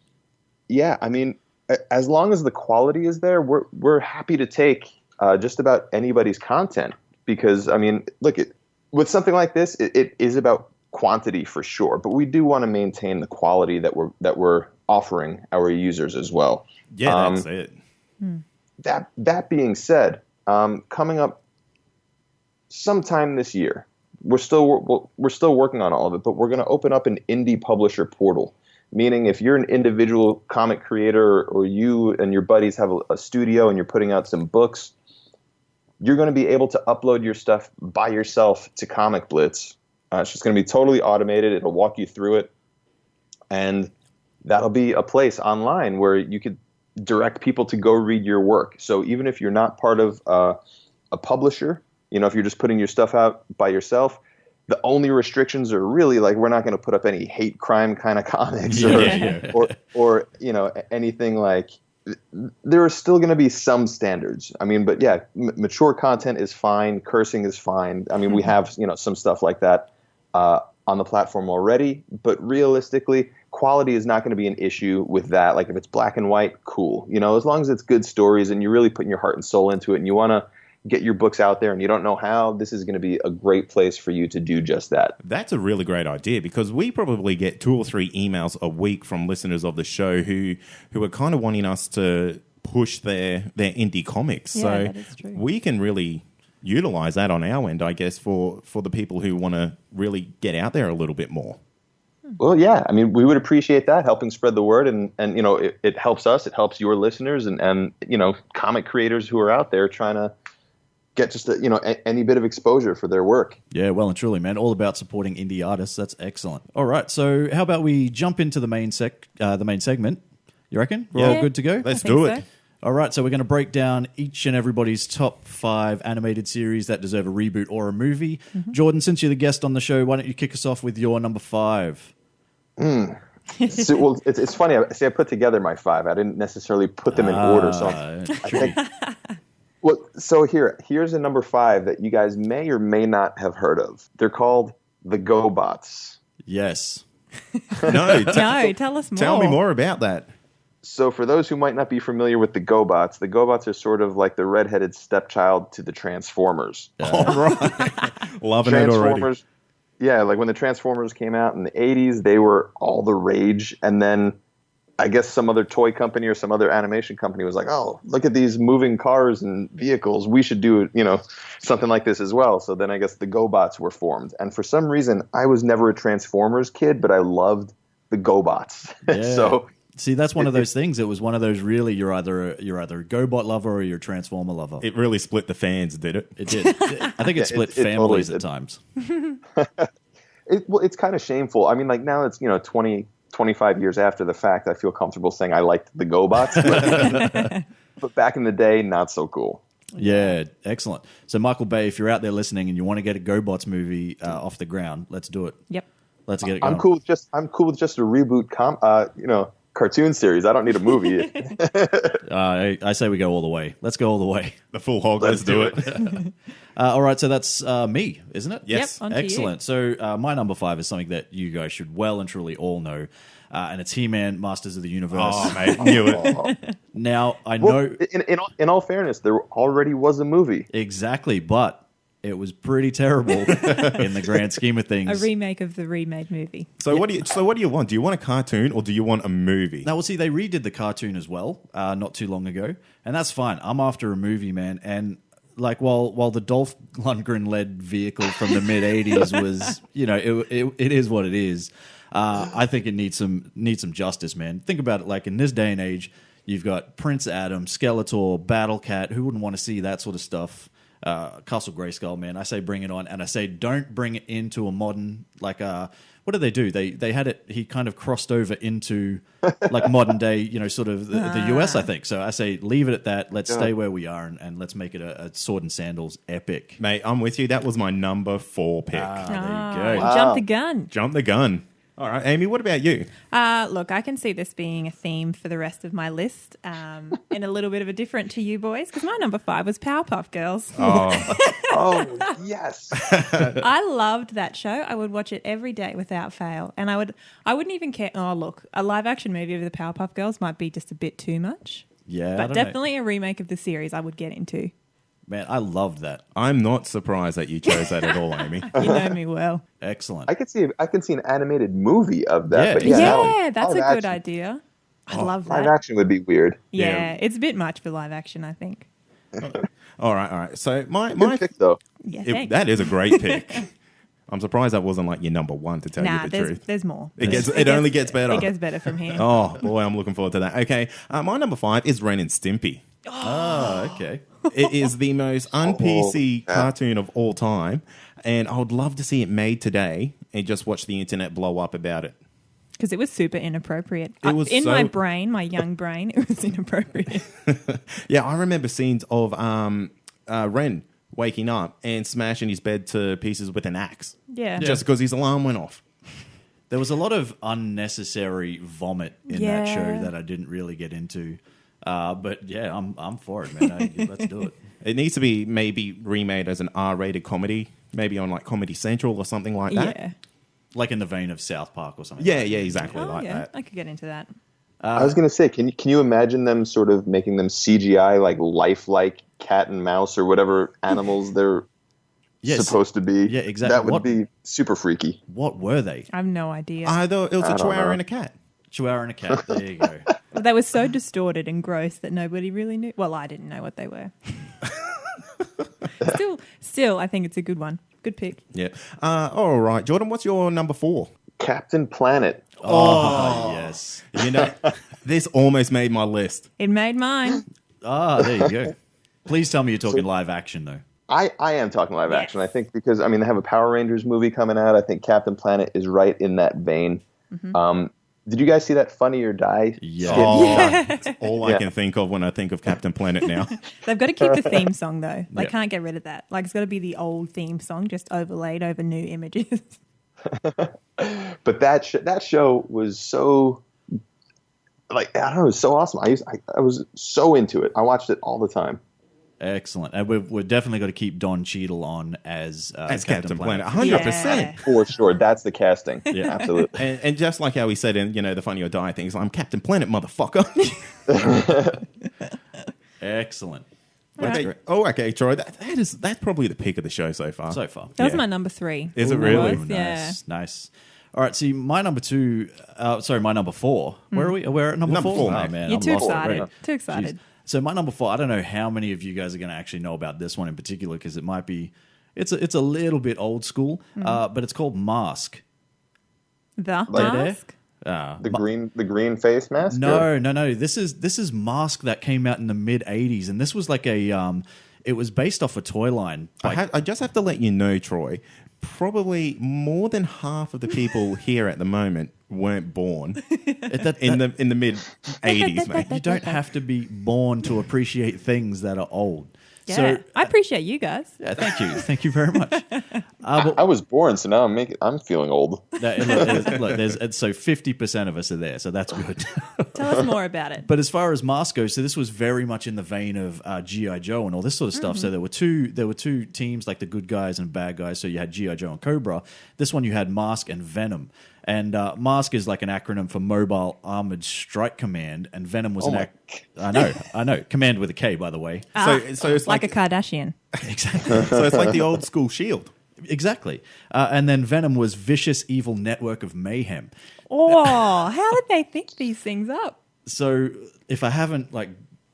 yeah, I mean, as long as the quality is there, we're happy to take just about anybody's content, because I mean, look, with something like this, it is about quantity for sure, but we do want to maintain the quality that we're offering our users as well. Yeah, that's it. That being said, coming up sometime this year, we're still working on all of it, but we're going to open up an indie publisher portal. Meaning, if you're an individual comic creator, or you and your buddies have a studio and you're putting out some books, you're going to be able to upload your stuff by yourself to ComicBlitz. It's just going to be totally automated. It'll walk you through it. And that'll be a place online where you could direct people to go read your work. So even if you're not part of a publisher, if you're just putting your stuff out by yourself, the only restrictions are really like, we're not going to put up any hate crime kind of comics or anything like. There are still going to be some standards. I mean, but yeah, mature content is fine. Cursing is fine. I mean, we have, some stuff like that on the platform already, but realistically, quality is not going to be an issue with that. Like if it's black and white, cool. As long as it's good stories and you're really putting your heart and soul into it and you want to get your books out there and you don't know how, this is going to be a great place for you to do just that. That's a really great idea, because we probably get 2 or 3 emails a week from listeners of the show who are kind of wanting us to push their indie comics. Yeah, so that is true. We can really utilize that on our end, I guess, for the people who want to really get out there a little bit more. Well, yeah, I mean, we would appreciate that, helping spread the word, and it helps us, it helps your listeners and comic creators who are out there trying to get just any bit of exposure for their work. Yeah, well and truly, man. All about supporting indie artists. That's excellent. All right, so how about we jump into the main segment? You reckon? We're all good to go? Let's do it. So. All right, so we're going to break down each and everybody's top 5 animated series that deserve a reboot or a movie. Jordan, since you're the guest on the show, why don't you kick us off with your number 5? So, well, it's funny. I put together my 5. I didn't necessarily put them in order. So I think. Well, so here's a number 5 that you guys may or may not have heard of. They're called the GoBots. Yes. No, tell us more. Tell me more about that. So for those who might not be familiar with the GoBots are sort of like the redheaded stepchild to the Transformers. All right. Loving it already. Yeah, like when the Transformers came out in the 80s, they were all the rage. And then I guess some other toy company or some other animation company was like, oh, look at these moving cars and vehicles. We should do, something like this as well. So then I guess the GoBots were formed. And for some reason, I was never a Transformers kid, but I loved the GoBots. Yeah. So see, that's one of those things. It was one of those really you're either a GoBot lover or you're a Transformer lover. It really split the fans, did it? It did. I think it split families totally at times. It's kind of shameful. I mean, like now it's 25 years after the fact, I feel comfortable saying I liked the GoBots, but back in the day, not so cool. Yeah, excellent. So Michael Bay, if you're out there listening and you want to get a GoBots movie off the ground, let's do it. Yep. Let's get it going. I'm cool with just a reboot cartoon series. I don't need a movie. I say we go all the way. Let's go all the way. The full hog. Let's do it. All right, so that's me, isn't it? Yes. Yep, excellent. So my number 5 is something that you guys should well and truly all know, and it's He-Man, Masters of the Universe. Oh, mate, knew it. Now, I know... In all fairness, there already was a movie. Exactly, but it was pretty terrible in the grand scheme of things. A remake of the remade movie. So what do you want? Do you want a cartoon or do you want a movie? Now, well, see, they redid the cartoon as well not too long ago, and that's fine. I'm after a movie, man, and... Like while the Dolph Lundgren led vehicle from the mid '80s was, it is what it is. I think it needs some justice, man. Think about it. Like in this day and age, you've got Prince Adam, Skeletor, Battle Cat. Who wouldn't want to see that sort of stuff? Castle Grayskull, man. I say bring it on, and I say don't bring it into a modern what did they do? They had it. He kind of crossed over into like modern day, sort of the US, I think. So I say leave it at that. Let's stay where we are and let's make it a sword and sandals epic. Mate, I'm with you. That was my number 4 pick. There you go. Wow. Jump the gun. All right, Amy, what about you? Look, I can see this being a theme for the rest of my list, and a little bit of a different to you boys, because my number 5 was Powerpuff Girls. Oh, yes. I loved that show. I would watch it every day without fail, and I wouldn't even care. Oh, look, a live action movie of the Powerpuff Girls might be just a bit too much. Yeah, but definitely a remake of the series I would get into. Man, I loved that. I'm not surprised that you chose that at all, Amy. You know me well. Excellent. I could see an animated movie of that. Yeah, but yeah, that's a good idea. I'd love that. Live action would be weird. Yeah, it's a bit much for live action, I think. All right. So my pick though. Yeah, that is a great pick. I'm surprised that wasn't like your number 1 to tell you the truth. There's more. It only gets better. It gets better from here. Oh boy, I'm looking forward to that. Okay, my number 5 is Ren and Stimpy. Oh, okay. It is the most un-PC cartoon of all time, and I would love to see it made today and just watch the internet blow up about it. Because it was super inappropriate. It was my brain, my young brain, it was inappropriate. Yeah, I remember scenes of Ren waking up and smashing his bed to pieces with an axe. Yeah. Just because his alarm went off. There was a lot of unnecessary vomit in that show that I didn't really get into. But yeah, I'm for it, man. Let's do it. It needs to be maybe remade as an R-rated comedy, maybe on like Comedy Central or something like that. Yeah. Like in the vein of South Park or something. Yeah, exactly that. I could get into that. I was going to say, can you imagine them sort of making them CGI, like lifelike cat and mouse or whatever animals they're supposed to be? Yeah, exactly. That would be super freaky. What were they? I have no idea. Either it was a chihuahua and a cat. Chihuahua and a cat. There you go. They were so distorted and gross that nobody really knew. Well, I didn't know what they were. Still, I think it's a good one. Good pick. Yeah. All right, Jordan, what's your number 4? Captain Planet. Oh, yes. This almost made my list. It made mine. There you go. Please tell me you're talking live action, though. I am talking live action. I think because, they have a Power Rangers movie coming out. I think Captain Planet is right in that vein. Mm-hmm. Did you guys see that Funny or Die? Yeah. That's all I can think of when I think of Captain Planet now. They've got to keep the theme song, though. They can't get rid of that. Like, it's got to be the old theme song, just overlaid over new images. But that show was so, like, I don't know, it was so awesome. I was so into it. I watched it all the time. Excellent. And we're definitely got to keep Don Cheadle on as Captain Planet. 100%. Yeah. For sure. That's the casting. Yeah. Absolutely. And just like how we said in, the Funny or Die things, I'm Captain Planet, motherfucker. Excellent. Okay, Troy. That's probably the pick of the show so far. So far. That was my number 3. Is it really? Was, yeah. Nice. All right, see, my number 4. Where are we? We're at number 4? 4, Oh, mate. man, You're I'm too lost excited. already. Too excited. Jeez. So my number 4, I don't know how many of you guys are going to actually know about this one in particular because it might be, it's a little bit old school, but it's called Mask. The Like Mask? The green face mask? No. This is Mask that came out in the mid '80s, and this was like it was based off a toy line. I just have to let you know, Troy, probably more than half of the people here at the moment weren't born in the mid 80s, mate. You don't have to be born to appreciate things that are old. Yeah. So, I appreciate you guys. yeah, thank you very much. I was born, so now I'm feeling old. Look, so 50% of us are there, so that's good. Tell us more about it. But as far as Mask goes, so this was very much in the vein of G.I. Joe and all this sort of stuff. So there were two teams, like the good guys and bad guys. So you had G.I. Joe and Cobra. This one you had Mask and Venom. And Mask is like an acronym for Mobile Armored Strike Command, and Venom was I know, command with a K, by the way. So it's like a Kardashian. Exactly. So it's like the old school Shield. Exactly. And then Venom was Vicious Evil Network of Mayhem. Oh, how did they think these things up? So if I haven't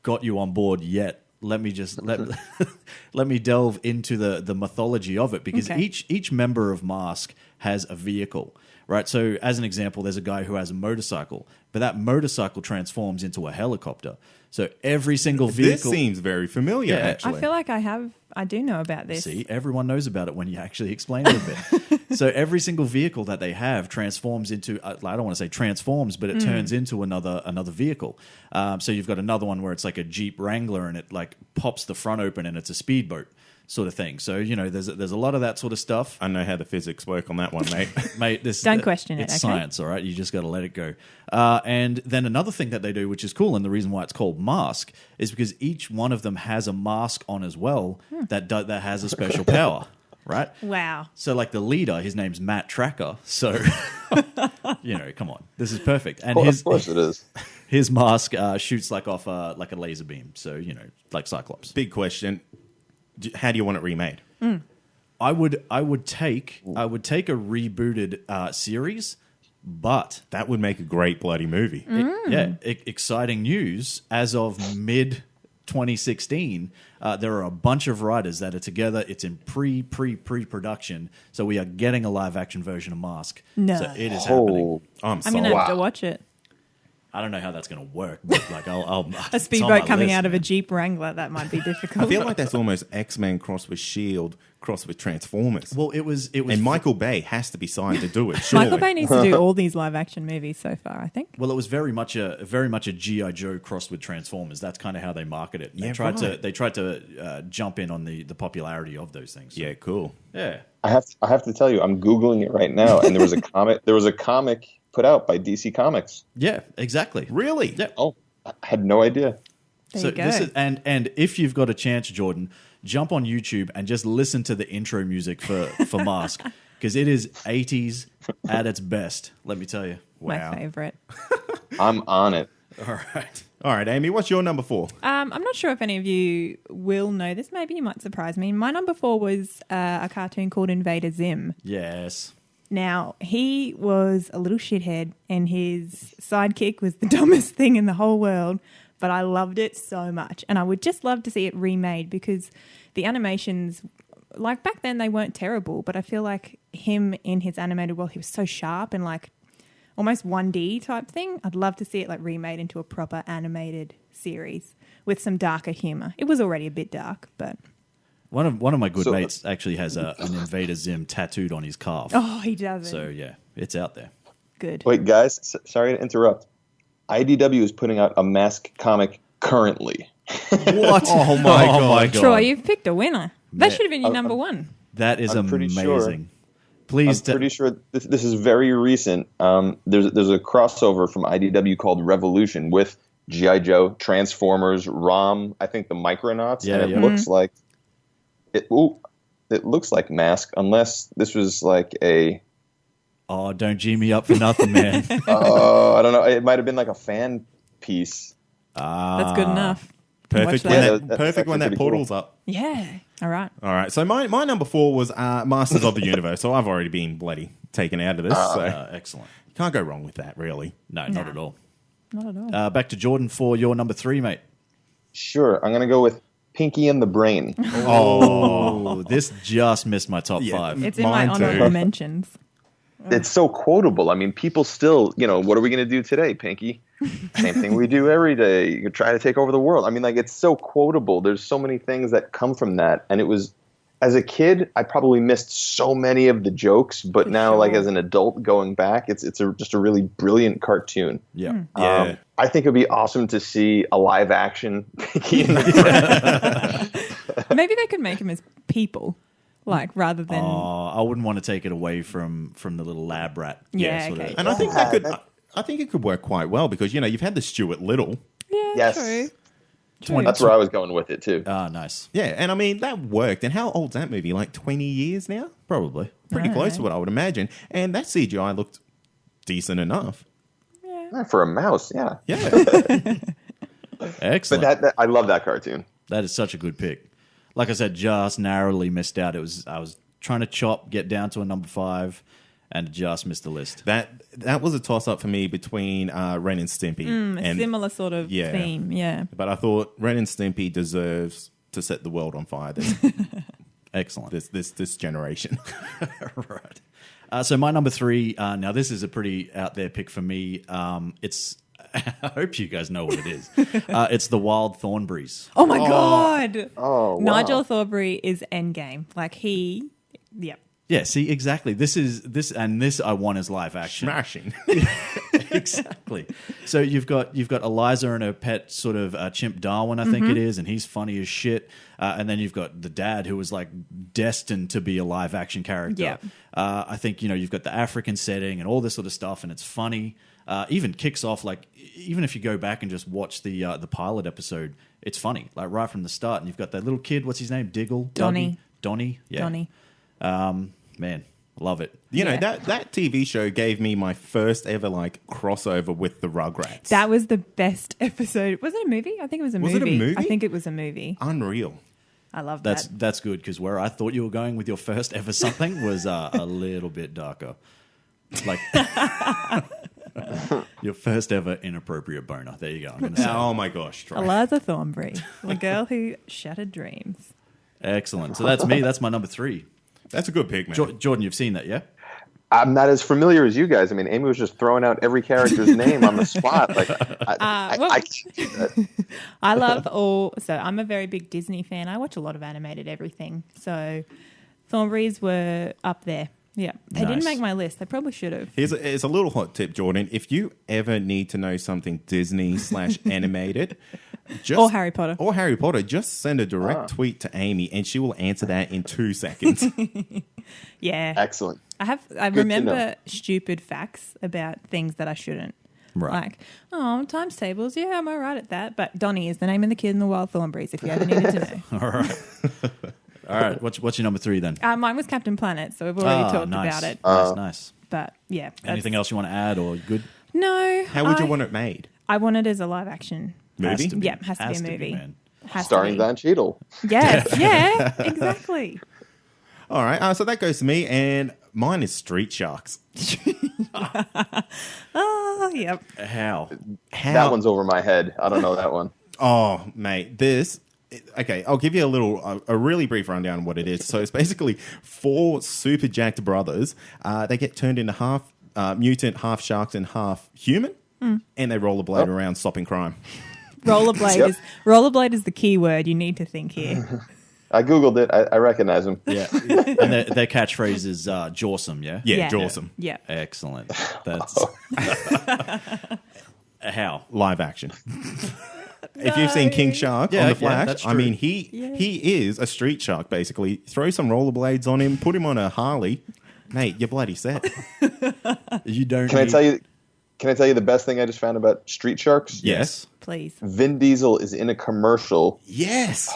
got you on board yet, let me just let me delve into the mythology of it, because Okay. each member of Mask has a vehicle, right? So as an example, there's a guy who has a motorcycle, but that motorcycle transforms into a helicopter. So every single vehicle. This seems very familiar, Yeah. actually. I feel like I do know about this. See, everyone knows about it when you actually explain it a bit. So every single vehicle that they have transforms into, I don't want to say transforms, but it turns into another vehicle. So you've got another one where it's like a Jeep Wrangler and it pops the front open and it's a speedboat sort of thing. So, there's a lot of that sort of stuff. I know how the physics work on that one, mate. Mate, Don't question it, It's okay? science, all right? You just got to let it go. And then another thing that they do, which is cool, and the reason why it's called Mask, is because each one of them has a mask on as well that has a special power, right? Wow. So, like the leader, his name's Matt Tracker. So, come on, this is perfect. And Of course it is. his mask shoots off a laser beam. So, like Cyclops. Big question. How do you want it remade? I would take a rebooted series, but That would make a great bloody movie. exciting news. As of mid 2016, there are a bunch of writers that are together. It's in pre-production, so we are getting a live action version of Mask. No. So it is happening. I'm I'm sorry. going to have to watch it. I don't know how that's going to work, but I'll A speedboat coming out of a Jeep Wrangler, that might be difficult. I feel like that's almost X-Men crossed with Shield, crossed with Transformers. Well, it was, and Michael Bay has to be signed to do it. Surely. Michael Bay needs to do all these live action movies so far, I think. Well, it was very much a G.I. Joe crossed with Transformers. That's kind of how they market it. Yeah, They tried to jump in on the popularity of those things. So, Yeah, cool. yeah. I have to tell you, I'm Googling it right now, and there was a comic put out by DC Comics. Yeah, exactly. Really? Yeah. Oh, I had no idea. There So you go. this is, and if you've got a chance, Jordan, jump on YouTube and just listen to the intro music for Mask, because it is 80s at its best. Let me tell you. Wow. My favorite. I'm on it. All right. All right, Amy, what's your number 4? I'm not sure if any of you will know this. Maybe you might surprise me. My number 4 was a cartoon called Invader Zim. Yes. Now, he was a little shithead and his sidekick was the dumbest thing in the whole world, but I loved it so much. And I would just love to see it remade, because the animations, back then, they weren't terrible, but I feel like him in his animated world, he was so sharp and almost 1D type thing. I'd love to see it remade into a proper animated series with some darker humor. It was already a bit dark, but... One of my good mates actually has an Invader Zim tattooed on his calf. Oh, he doesn't. So yeah, it's out there. Good. Wait, guys, sorry to interrupt. IDW is putting out a Mask comic currently. What? Oh my God. Troy, you've picked a winner. That Man. should have been your number 1. That is I'm pretty amazing. sure. Please. I'm pretty sure this is very recent. There's a crossover from IDW called Revolution with G.I. Joe, Transformers, ROM. I think the Micronauts, and it looks like it. Ooh, it looks like Mask, unless this was like a. Oh, don't G me up for nothing, man. I don't know. It might have been like a fan piece. That's good enough. Perfect Watch when that. perfect when that pretty portal's cool. up. Yeah. All right. All right. So my number 4 was Masters of the Universe. So I've already been bloody taken out of this. So Excellent. can't go wrong with that, really. No, not at all. Not at all. Back to Jordan for your number 3, mate. Sure, I'm gonna go with Pinky and the Brain. Oh, this just missed my top 5. It's in my Mine honorable too. mentions. It's so quotable. I mean, people still, what are we going to do today, Pinky? Same thing we do every day. You could try to take over the world. I mean, like, it's so quotable. There's so many things that come from that. And it was, as a kid, I probably missed so many of the jokes. But now, like, as an adult going back, it's just a really brilliant cartoon. Yeah. Yeah. I think it would be awesome to see a live action Pinky and the Brain. Maybe they could make him as people, like rather than. Oh, I wouldn't want to take it away from the little lab rat. Yeah, sort okay. of. And I think that could. I think it could work quite well because you've had the Stuart Little. Yeah, Yes. true. That's where I was going with it, too. Ah, nice. Yeah, and I mean that worked. And how old's that movie? Like 20 years now? Probably. Pretty close to what I would imagine. And that CGI looked decent enough. For a mouse, yeah. Yeah. Excellent. But I love that cartoon. That is such a good pick. Like I said, just narrowly missed out. I was trying to get down to a number 5, and just missed the list. that was a toss up for me between Ren and Stimpy. A similar sort of theme, yeah. But I thought Ren and Stimpy deserves to set the world on fire. Excellent. This generation. Right. So my number 3. Now this is a pretty out there pick for me. It's. I hope you guys know what it is. It's the Wild Thornberrys. Oh my god! Oh, wow. Nigel Thornberry is endgame. Like Yeah. See, exactly. This I want as live action. Smashing. Exactly. So you've got Eliza and her pet sort of chimp Darwin, I think it is, and he's funny as shit. And then you've got the dad who was like destined to be a live action character. Yeah. I think you've got the African setting and all this sort of stuff, and it's funny. Even kicks off like even if you go back and just watch the pilot episode, it's funny like right from the start. And you've got that little kid. What's his name? Diggle. Donnie. Donnie. Yeah. Donnie. Man, love it. That TV show gave me my first ever like crossover with the Rugrats. That was the best episode. Was it a movie? I think it was a movie. Was it a movie? I think it was a movie. Unreal. I love that. That's good because where I thought you were going with your first ever something was a little bit darker. Like your first ever inappropriate boner. There you go. I'm gonna say. Oh my gosh. Try. Eliza Thornberry, the girl who shattered dreams. Excellent. So that's me. That's my number 3. That's a good pick, man. Jordan, you've seen that, yeah? I'm not as familiar as you guys. I mean, Amy was just throwing out every character's name on the spot. Like, I can't do that. I love So I'm a very big Disney fan. I watch a lot of animated everything. So Thornberrys were up there. Yeah. They Nice. didn't make my list. They probably should have. Here's a little hot tip, Jordan. If you ever need to know something Disney/animated, Or Harry Potter. just send a direct tweet to Amy and she will answer that in 2 seconds. Yeah. Excellent. I remember stupid facts about things that I shouldn't. Right. Like, times tables. Yeah, I'm all right at that. But Donnie is the name of the kid in the Wild Thornberrys, if you ever needed to know. All right. All right. What's your number 3 then? Mine was Captain Planet, so we've already talked nice. about it. Nice. But yeah. Anything else you want to add or good? No. How would you want it made? I want it as a live action Movie? Has to be. Yeah, has to be a movie. man. Has to Starring be. Don Cheadle. Yes, yeah, exactly. All right, so that goes to me, and mine is Street Sharks. Oh, yep. How? That one's over my head. I don't know that one. Oh, mate, okay, I'll give you a really brief rundown of what it is. So it's basically 4 super jacked brothers. They get turned into half mutant, half sharks, and half human, and they rollerblade around stopping crime. Rollerblade is the key word you need to think here. I Googled it. I recognize him. Yeah. And their catchphrase is Jawsome, yeah? Yeah, Jawsome. Yeah. Excellent. That's how? Live action. If you've seen King Shark Yeah, on yeah, The Flash, that's I true. mean, he is a street shark, basically. Throw some rollerblades on him, put him on a Harley, Mate, you're bloody set. You don't. Can I tell you? Can I tell you the best thing I just found about Street Sharks? Yes. Please. Vin Diesel is in a commercial Yes.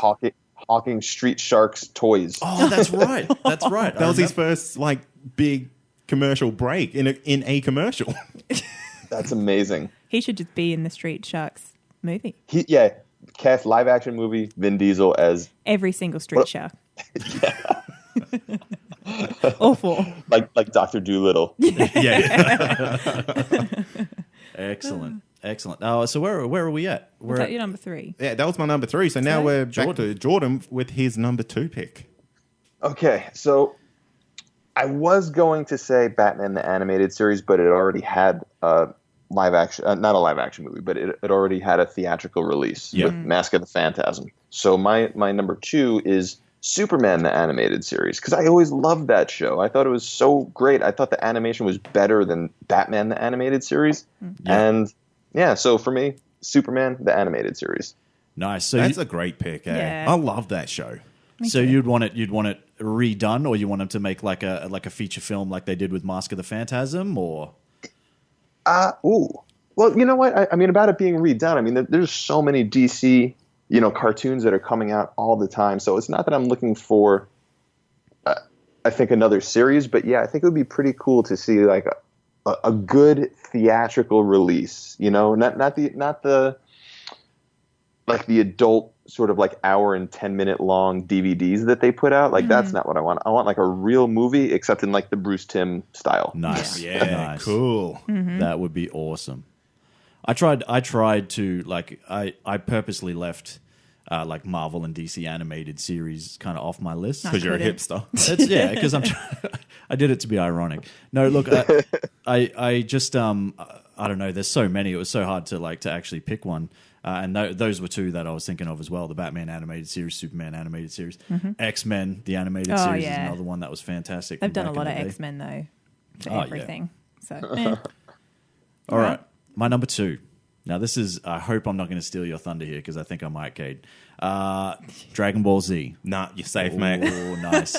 hawking Street Sharks toys. Oh, that's right. That's right. That was his first big commercial break in a commercial. That's amazing. He should just be in the Street Sharks movie. Cast live action movie, Vin Diesel as Every single Street Shark. All four. like Dr. Doolittle. Yeah. Excellent. So where are we at? Was that your number 3? Yeah, that was my number 3. So now Okay. we're back to Jordan with his number 2 pick. Okay, so I was going to say Batman the Animated Series, but it already had a live action, not a live action movie, but it already had a theatrical release with Mask of the Phantasm. So my number 2 is Superman the Animated Series, because I always loved that show. I thought it was so great. I thought the animation was better than Batman the Animated Series. And so for me, Superman the Animated Series. Nice. So That's a great pick. Yeah. I love that show. you'd want it redone, or you want them to make like a feature film like they did with Mask of the Phantasm, or? Well, you know what? I mean, about it being redone, I mean, there's so many DC, cartoons that are coming out all the time. So it's not that I'm looking for, I think, another series, but yeah, I think it would be pretty cool to see like a good theatrical release. Not the like the adult sort of like hour and 10-minute long DVDs that they put out. Like that's not what I want. I want like a real movie, except in like the Bruce Timm style. Nice. Yeah, Nice. cool. That would be awesome. I tried to I purposely left like Marvel and DC animated series kind of off my list. Because you're a couldn't. hipster. Because I did it to be ironic. No, look, I just I don't know. There's so many. It was so hard to actually pick one. And those were 2 that I was thinking of as well: the Batman animated series, Superman animated series, X-Men the animated series is another one that was fantastic. They've from done a back lot in of the day. X-Men, though, for Oh, yeah. everything. So, All right, my number 2. Now this is. I hope I'm not going to steal your thunder here, because I think I might, Cade. Dragon Ball Z. Nah, you're safe, mate. Oh, nice.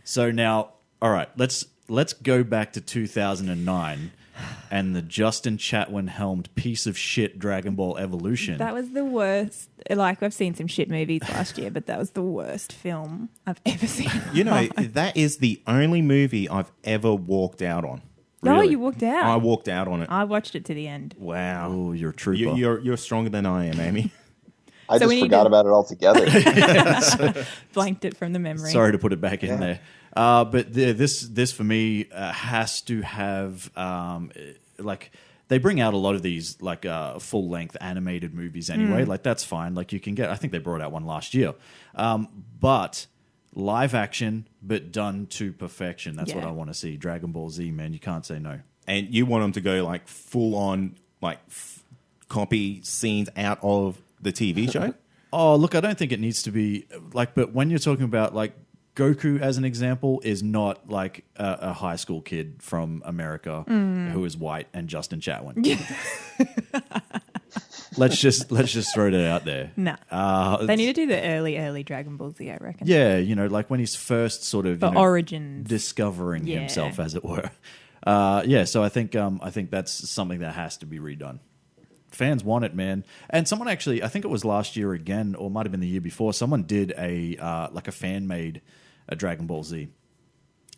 So now, all right, let's go back to 2009 and the Justin Chatwin helmed piece of shit Dragon Ball Evolution. that was the worst. Like, I've seen some shit movies last year, but that was the worst film I've ever seen. That is the only movie I've ever walked out on. No, Really? you walked out. I walked out on it. I watched it to the end. Wow. Oh, you're a trooper. You're stronger than I am, Amy. I So we just need forgot to- about it altogether. Blanked it from the memory. Sorry to put it back in there. But this for me has to have like they bring out a lot of these like full length animated movies anyway. Like that's fine. Like you can get. I think they brought out one last year, but live action, but done to perfection. That's what Yeah. I want to see. Dragon Ball Z, man, you can't say no. And you want them to go like full on, like copy scenes out of the TV show? Oh, look, I don't think it needs to be like. But when you're talking about like Goku, as an example, is not like a high school kid from America who is white and Justin Chatwin. let's just throw that out there. Nah. They need to do the early Dragon Ball Z, I reckon. Yeah, like when he's first sort of The origins. discovering Yeah. himself, as it were. So I think that's something that has to be redone. Fans want it, man. And someone actually, I think it was last year again, or might have been the year before, someone did a fan made a Dragon Ball Z.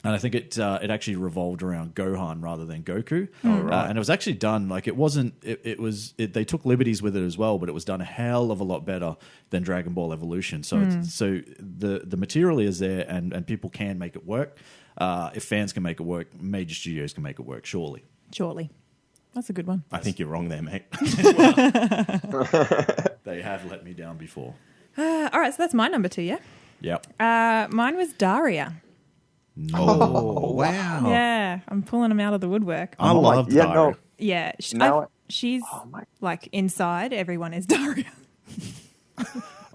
And I think it actually revolved around Gohan rather than Goku. And it was actually done like it wasn't. They took liberties with it as well, but it was done a hell of a lot better than Dragon Ball Evolution. So the material is there, and people can make it work. If fans can make it work, major studios can make it work. Surely. That's a good one. I think you're wrong there, mate. They have let me down before. All right, so that's my number 2, yeah? Yep. Mine was Daria. Oh, wow. Yeah, I'm pulling them out of the woodwork. I love yeah, Daria. no. Yeah, Now- she's like inside. Everyone is Daria.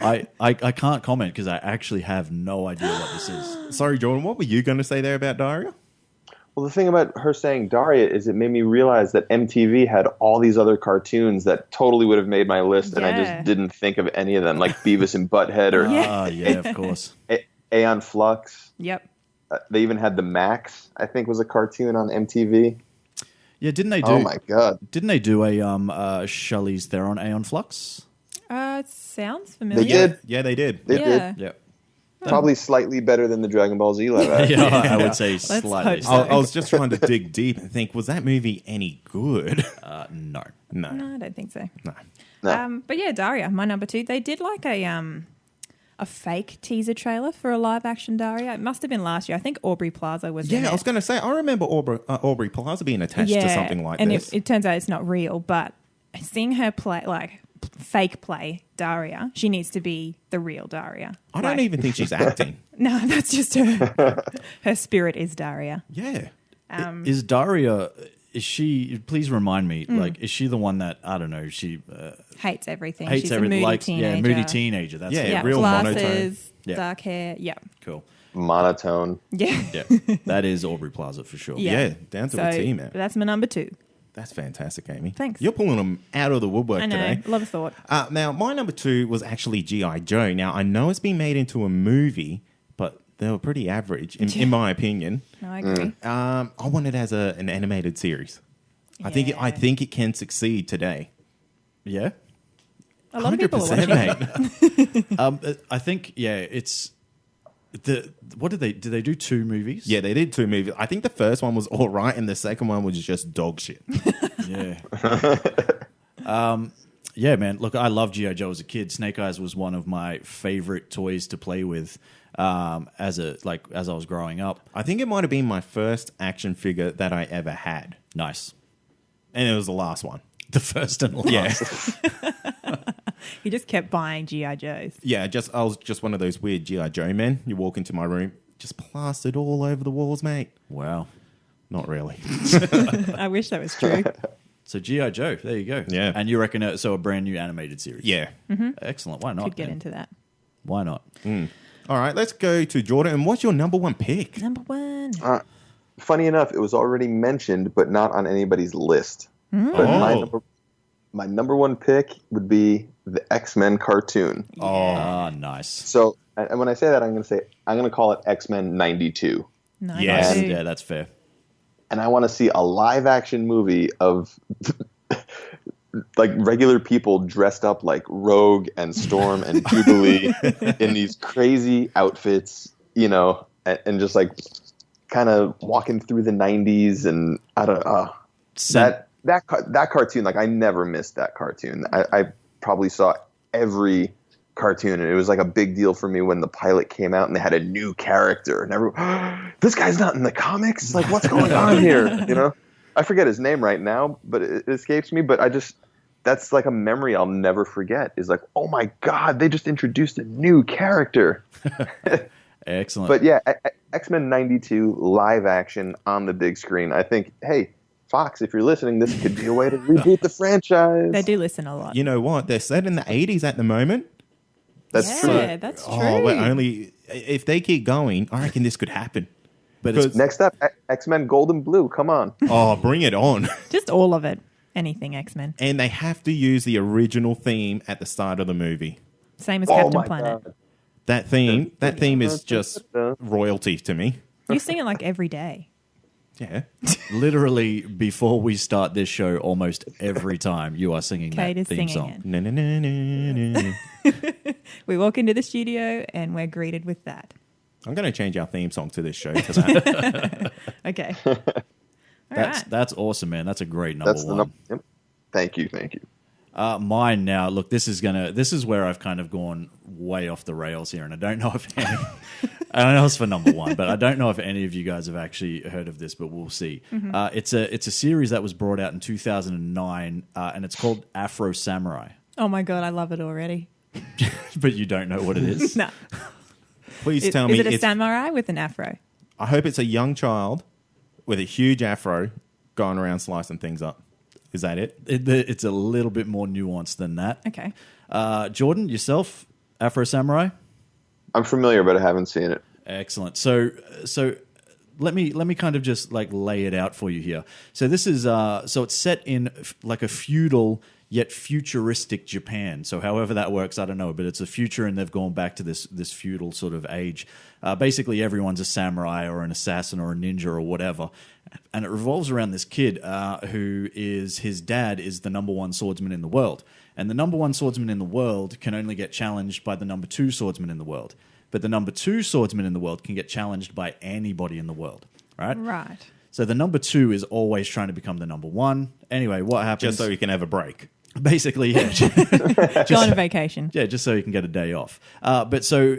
I can't comment because I actually have no idea what this is. Sorry, Jordan, what were you going to say there about Daria? Well, the thing about her saying Daria is it made me realize that MTV had all these other cartoons that totally would have made my list, and I Yeah. just didn't think of any of them, like Beavis and Butthead or Yeah, of course. Aeon Flux. Yep. They even had the Max, I think, was a cartoon on MTV. Yeah, didn't they do? Oh my god! Didn't they do a Charlize Theron Aeon Flux? It sounds familiar. They did. Yeah, they did. They Yeah. did. Yeah. Probably slightly better than the Dragon Ball Z live action. Yeah, I would say hope slightly. so. I was just trying to dig deep and think, was that movie any good? No. No, I don't think so. No. No. But yeah, Daria, my number 2. They did like a fake teaser trailer for a live action Daria. It must have been last year. I think Aubrey Plaza was in Yeah, it. I was going to say, I remember Aubrey Plaza being attached to something like and this. it turns out it's not real, but seeing her play, like fake play Daria, she needs to be the real Daria. I don't even think she's acting. No, that's just her. Her spirit is Daria. Yeah. Is Daria? Is she? Please remind me. Like, is she the one that I don't know? She Hates everything. hates She's everything. a moody Like, teenager. yeah, moody teenager. That's Yeah. it. Yeah, real monotone. glasses, Yeah. dark hair. Yeah, Cool. Monotone. yeah. Yeah, that is Aubrey Plaza for sure. Yeah. Yeah, down to So a T, man. that's my number 2. That's fantastic, Amy. Thanks. You're pulling them out of the woodwork I know. today. Love a thought. Now, my number 2 was actually G.I. Joe. Now, I know it's been made into a movie, but they were pretty average, in my opinion. No, I agree. I want it as an animated series. I Yeah. think it can succeed today. Yeah. A lot of people are 100%, watching. mate. I think it's what did they do 2 movies? Yeah, they did 2 movies. I think the first one was all right, and the second one was just dog shit. Yeah. Yeah, man. Look, I loved G.I. Joe as a kid. Snake Eyes was one of my favorite toys to play with as I was growing up. I think it might have been my first action figure that I ever had, Nice. and it was the last one. The first and last. Yeah, He just kept buying G.I. Joes. yeah. I was just one of those weird G.I. Joe men. You walk into my room, just plastered all over the walls, mate. Wow. Not really. I wish that was true. So G.I. Joe, there you go. Yeah. And you reckon a brand new animated series? Yeah. Excellent. Why not? Could get man? into that. Why not? All right, let's go to Jordan. And what's your number 1 pick? Number 1. Funny enough, it was already mentioned, but not on anybody's list. But my number 1 pick would be the X-Men cartoon. Ah, nice. So, and when I say that, I'm going to call it X-Men 92. Nice. Yes. Yeah, that's fair. And I want to see a live action movie of like regular people dressed up like Rogue and Storm and Jubilee in these crazy outfits, and just like kind of walking through the 90s. And I don't know. That cartoon, like I never missed that cartoon. I probably saw every cartoon, and it was like a big deal for me when the pilot came out and they had a new character, and everyone, this guy's not in the comics. Like, what's going on here? I forget his name right now, but it escapes me. But that's like a memory I'll never forget. Is like, oh my god, they just introduced a new character. Excellent. But yeah, X-Men 92 live action on the big screen. I think, hey, Fox, if you're listening, this could be a way to reboot the franchise. They do listen a lot. You know what? They're set in the 80s at the moment. That's Yeah, true. that's true. Oh, but only if they keep going, I reckon this could happen. but it's, Next up, X-Men Gold and Blue. Come on. Oh, bring it on. Just all of it. Anything X-Men. And they have to use the original theme at the start of the movie. Same as Oh Captain my Planet. God. That theme is just royalty to me. You sing it like every day. Yeah. literally before we start this show, almost every time you are singing Kate that is theme singing song. it. No, no, no, no, no. We walk into the studio and we're greeted with that. I'm going to change our theme song to this show to that. Okay. All right. That's awesome, man. That's a great number That's the one. number. Yep. Thank you. Mine now. Look, this is where I've kind of gone way off the rails here, and I don't know if I know it's for number 1, but I don't know if any of you guys have actually heard of this, but we'll see. It's a series that was brought out in 2009, and it's called Afro Samurai. Oh my God, I love it already. But you don't know what it is. No. Please tell me Is it a it's- samurai with an afro? I hope it's a young child with a huge afro going around slicing things up. Is that it? It's a little bit more nuanced than that. Okay. Jordan, yourself, Afro Samurai. I'm familiar, but I haven't seen it. Excellent. So let me kind of just like lay it out for you here. So this is so it's set in like a feudal yet futuristic Japan. So however that works, I don't know, but it's a future and they've gone back to this feudal sort of age. Basically, everyone's a samurai or an assassin or a ninja or whatever. And it revolves around this kid who is, his dad is the number one swordsman in the world. And the number one swordsman in the world can only get challenged by the number two swordsman in the world. But the number two swordsman in the world can get challenged by anybody in the world, right? Right. So the number two is always trying to become the number one. Anyway, what happens? Just so you can have a break. Basically, yeah. Go on a vacation. Yeah, just so you can get a day off. But so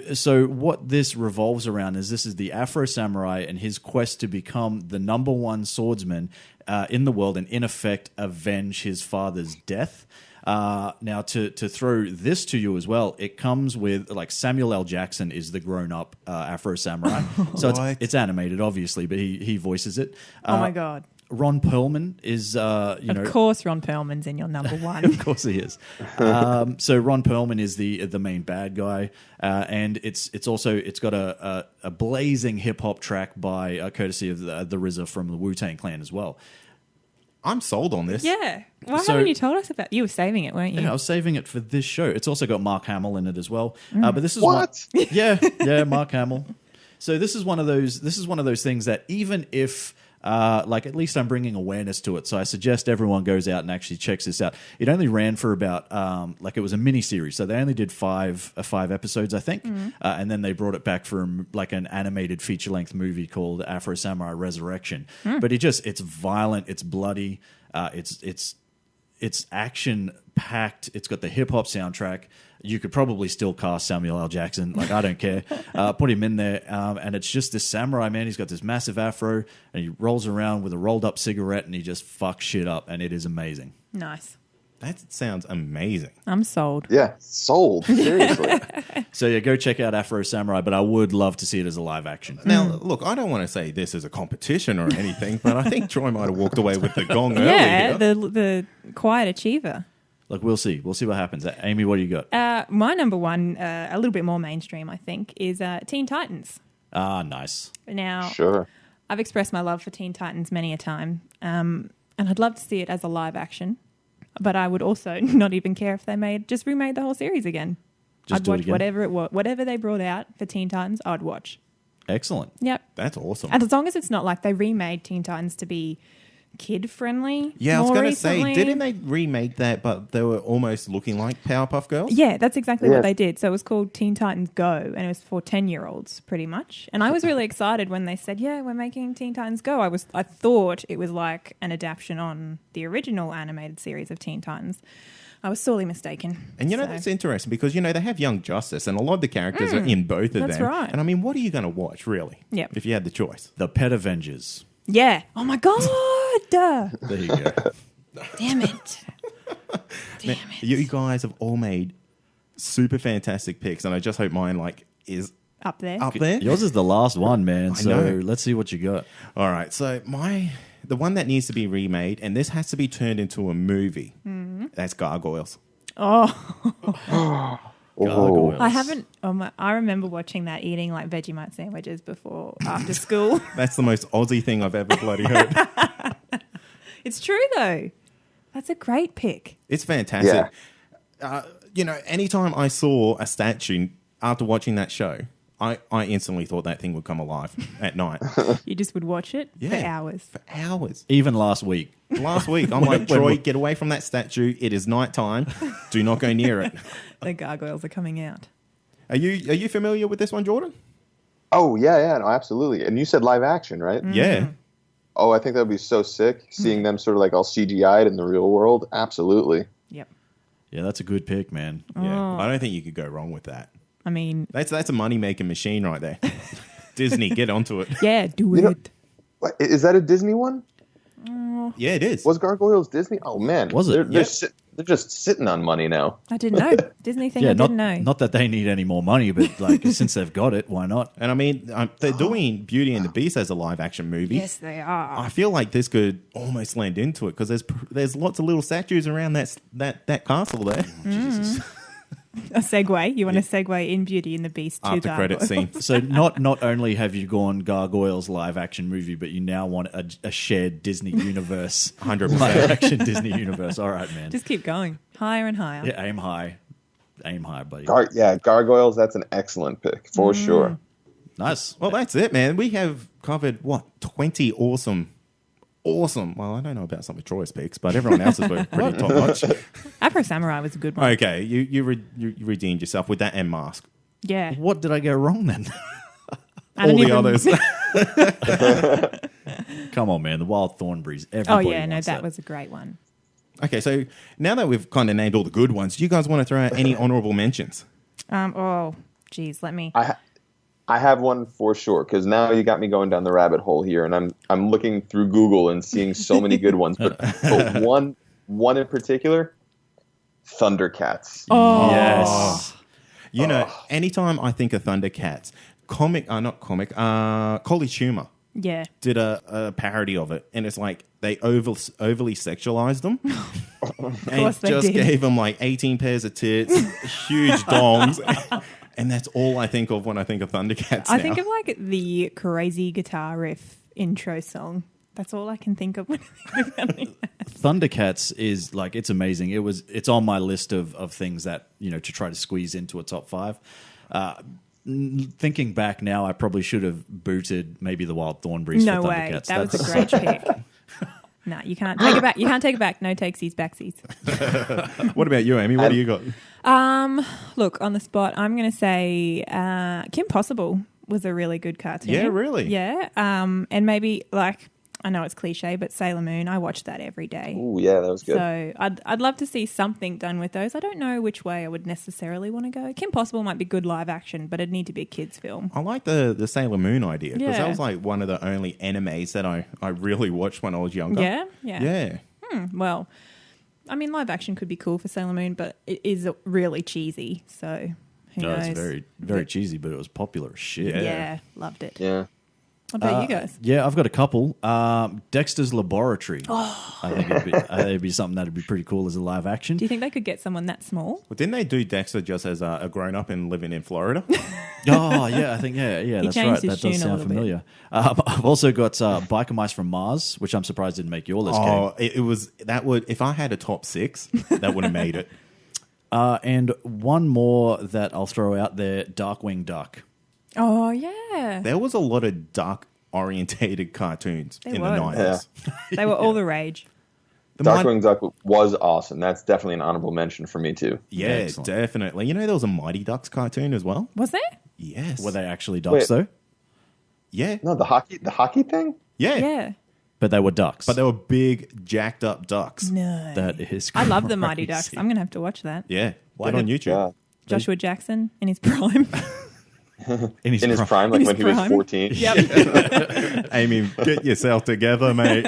what this revolves around is this is the Afro Samurai and his quest to become the number one swordsman in the world and in effect avenge his father's death. Now, to throw this to you as well, it comes with, like, Samuel L. Jackson is the grown-up Afro Samurai. So it's animated, obviously, but he voices it. Oh, my God. Ron Perlman is, Of course Ron Perlman's in your number one. Of course he is. So Ron Perlman is the main bad guy, and it's got a blazing hip hop track by courtesy of the RZA from the Wu-Tang Clan as well. I'm sold on this. Yeah. Why So- haven't you told us about? You were saving it, weren't you? Yeah, I was saving it for this show. It's also got Mark Hamill in it as well. But this is What? Yeah, Mark Hamill. So this is one of those things that even if like, at least I'm bringing awareness to it. So I suggest everyone goes out and actually checks this out. It only ran for about like, it was a mini series, so they only did five episodes, I think, and then they brought it back for like an animated feature length movie called Afro Samurai Resurrection. But it's violent, it's bloody, it's action packed. It's got the hip hop soundtrack. You could probably still cast Samuel L. Jackson. Like, I don't care. Put him in there. And it's just this samurai man. He's got this massive afro and he rolls around with a rolled up cigarette and he just fucks shit up. And it is amazing. Nice. That sounds amazing. I'm sold. Yeah, sold. Seriously. So yeah, go check out Afro Samurai, but I would love to see it as a live action. Now, look, I don't want to say this is a competition or anything, but I think Troy might have walked away with the gong Yeah, earlier. the quiet achiever. Like, we'll see. We'll see what happens. Amy, what do you got? My number one, a little bit more mainstream, I think, is Teen Titans. Ah, nice. Now, Sure. I've expressed my love for Teen Titans many a time, and I'd love to see it as a live action. But I would also not even care if they remade the whole series again. I'd watch whatever they brought out for Teen Titans. I'd watch. Excellent. Yep. That's awesome. And as long as it's not like they remade Teen Titans to be kid friendly. Yeah, I was going to say, didn't they remake that, but they were almost looking like Powerpuff Girls? Yeah, that's exactly Yeah. what they did. So it was called Teen Titans Go, and it was for 10-year-olds, pretty much. And I was really excited when they said, "Yeah, we're making Teen Titans Go." I thought it was like an adaptation on the original animated series of Teen Titans. I was sorely mistaken. And So- that's interesting because, they have Young Justice and a lot of the characters are in both of that's them. right. And I mean, what are you going to watch, really? Yep. If you had the choice. The Pet Avengers. Yeah. Oh my God. There you go. Damn it. Damn it. You guys have all made super fantastic picks, and I just hope mine is Up there. up there. Yours is the last one, man. So know. let's see what you got. All right, so the one that needs to be remade, and this has to be turned into a movie. That's Gargoyles. Oh, Gargoyles. I haven't. I remember watching that, eating like Vegemite sandwiches after school. That's the most Aussie thing I've ever bloody heard. It's true though. That's a great pick. It's fantastic. Anytime I saw a statue after watching that show, I instantly thought that thing would come alive at night. You just would watch it for hours. For hours. Even last week. Last week, I'm like, Troy, get away from that statue. It is nighttime. Do not go near it. The gargoyles are coming out. Are you familiar with this one, Jordan? Oh, yeah, no, absolutely. And you said live action, right? Yeah. Oh, I think that would be so sick, seeing them sort of like all CGI'd in the real world. Absolutely. Yep. Yeah, that's a good pick, man. Yeah. I don't think you could go wrong with that. I mean, That's a money-making machine right there. Disney, get onto it. yeah, do You know- it. What, is that a Disney one? Yeah, it is. Was Gargoyles Disney? Oh, man. Was it? They're just sitting on money now. I didn't know. Disney thing Yeah, I not, didn't know. not that they need any more money, but like since they've got it, why not? And I mean, they're doing Beauty and the Beast as a live-action movie. Yes, they are. I feel like this could almost lend into it because there's lots of little statues around that castle there. Jesus. A segue. You want to segue in Beauty and the Beast to After credit Gargoyles. scene. So not only have you gone Gargoyles live action movie, but you now want a shared Disney universe, 100%. live action Disney universe. All right, man. Just keep going. Higher and higher. Yeah, aim high, buddy. Gargoyles. That's an excellent pick for sure. Nice. Well, that's it, man. We have covered, 20 awesome. Well, I don't know about some of Troy's picks, but everyone else's were pretty top notch. Afro Samurai was a good one. Okay, you redeemed yourself with that and Mask. Yeah. What did I get wrong then? I don't All the even- others. Come on, man. The Wild Thornberries. Oh, Everybody yeah. No, wants that was a great one. Okay, so now that we've kind of named all the good ones, do you guys want to throw out any honorable mentions? Let me. I have one for sure because now you got me going down the rabbit hole here, and I'm looking through Google and seeing so many good ones. But one in particular, Thundercats. Oh. Yes. You know, anytime I think of Thundercats, College Humor Yeah. did a parody of it, and it's like they overly sexualized them and course they just did. gave them like 18 pairs of tits, huge dongs. And that's all I think of when I think of Thundercats I now. think of like the crazy guitar riff intro song. That's all I can think of when I think of Thundercats. Thundercats is like, it's amazing. It's on my list of things that, to try to squeeze into a top 5. Thinking back now, I probably should have booted maybe the Wild Thornberries No for way. Thundercats. That was a great pick. No, you can't take it back. You can't take it back. No takesies, backsies. What about you, Amy? What do you got? Look, on the spot, I'm going to say Kim Possible was a really good cartoon. Yeah, really? Yeah. And maybe, like, I know it's cliche, but Sailor Moon, I watched that every day. Ooh, yeah, that was good. So I'd love to see something done with those. I don't know which way I would necessarily want to go. Kim Possible might be good live action, but it'd need to be a kid's film. I like the Sailor Moon idea because that Yeah. was like one of the only animes that I really watched when I was younger. Yeah? Yeah. Yeah. Well, I mean, live action could be cool for Sailor Moon, but it is really cheesy. So who No, knows? it's very, very cheesy, but it was popular as shit. Yeah, loved it. Yeah. What about you guys? Yeah, I've got a couple. Dexter's Laboratory. Oh. I think it'd be something that'd be pretty cool as a live action. Do you think they could get someone that small? Well, didn't they do Dexter just as a grown-up and living in Florida? Oh, yeah, I think, yeah, that's changed right. his That tune does a sound little bit. familiar. I've also got Biker Mice from Mars, which I'm surprised didn't make your list, Oh, it was that would if I had a top 6, that would have made it. And one more that I'll throw out there, Darkwing Duck. Oh, yeah. There was a lot of duck-orientated cartoons There in was. the 90s. They were all the rage. Darkwing Duck was awesome. That's definitely an honorable mention for me too. Yeah, Excellent. definitely. You know, there was a Mighty Ducks cartoon as well. Was there? Yes. Were they actually ducks, though? Yeah. No, the hockey thing. Yeah. Yeah. But they were ducks. But they were big, jacked up ducks. No. That is I love the Mighty Ducks. crazy. I'm going to have to watch that. Yeah. Get on YouTube. Yeah. Joshua Jackson in his prime. In his In his prime. prime, like In when his he was prime. 14. Yep. Amy, get yourself together, mate.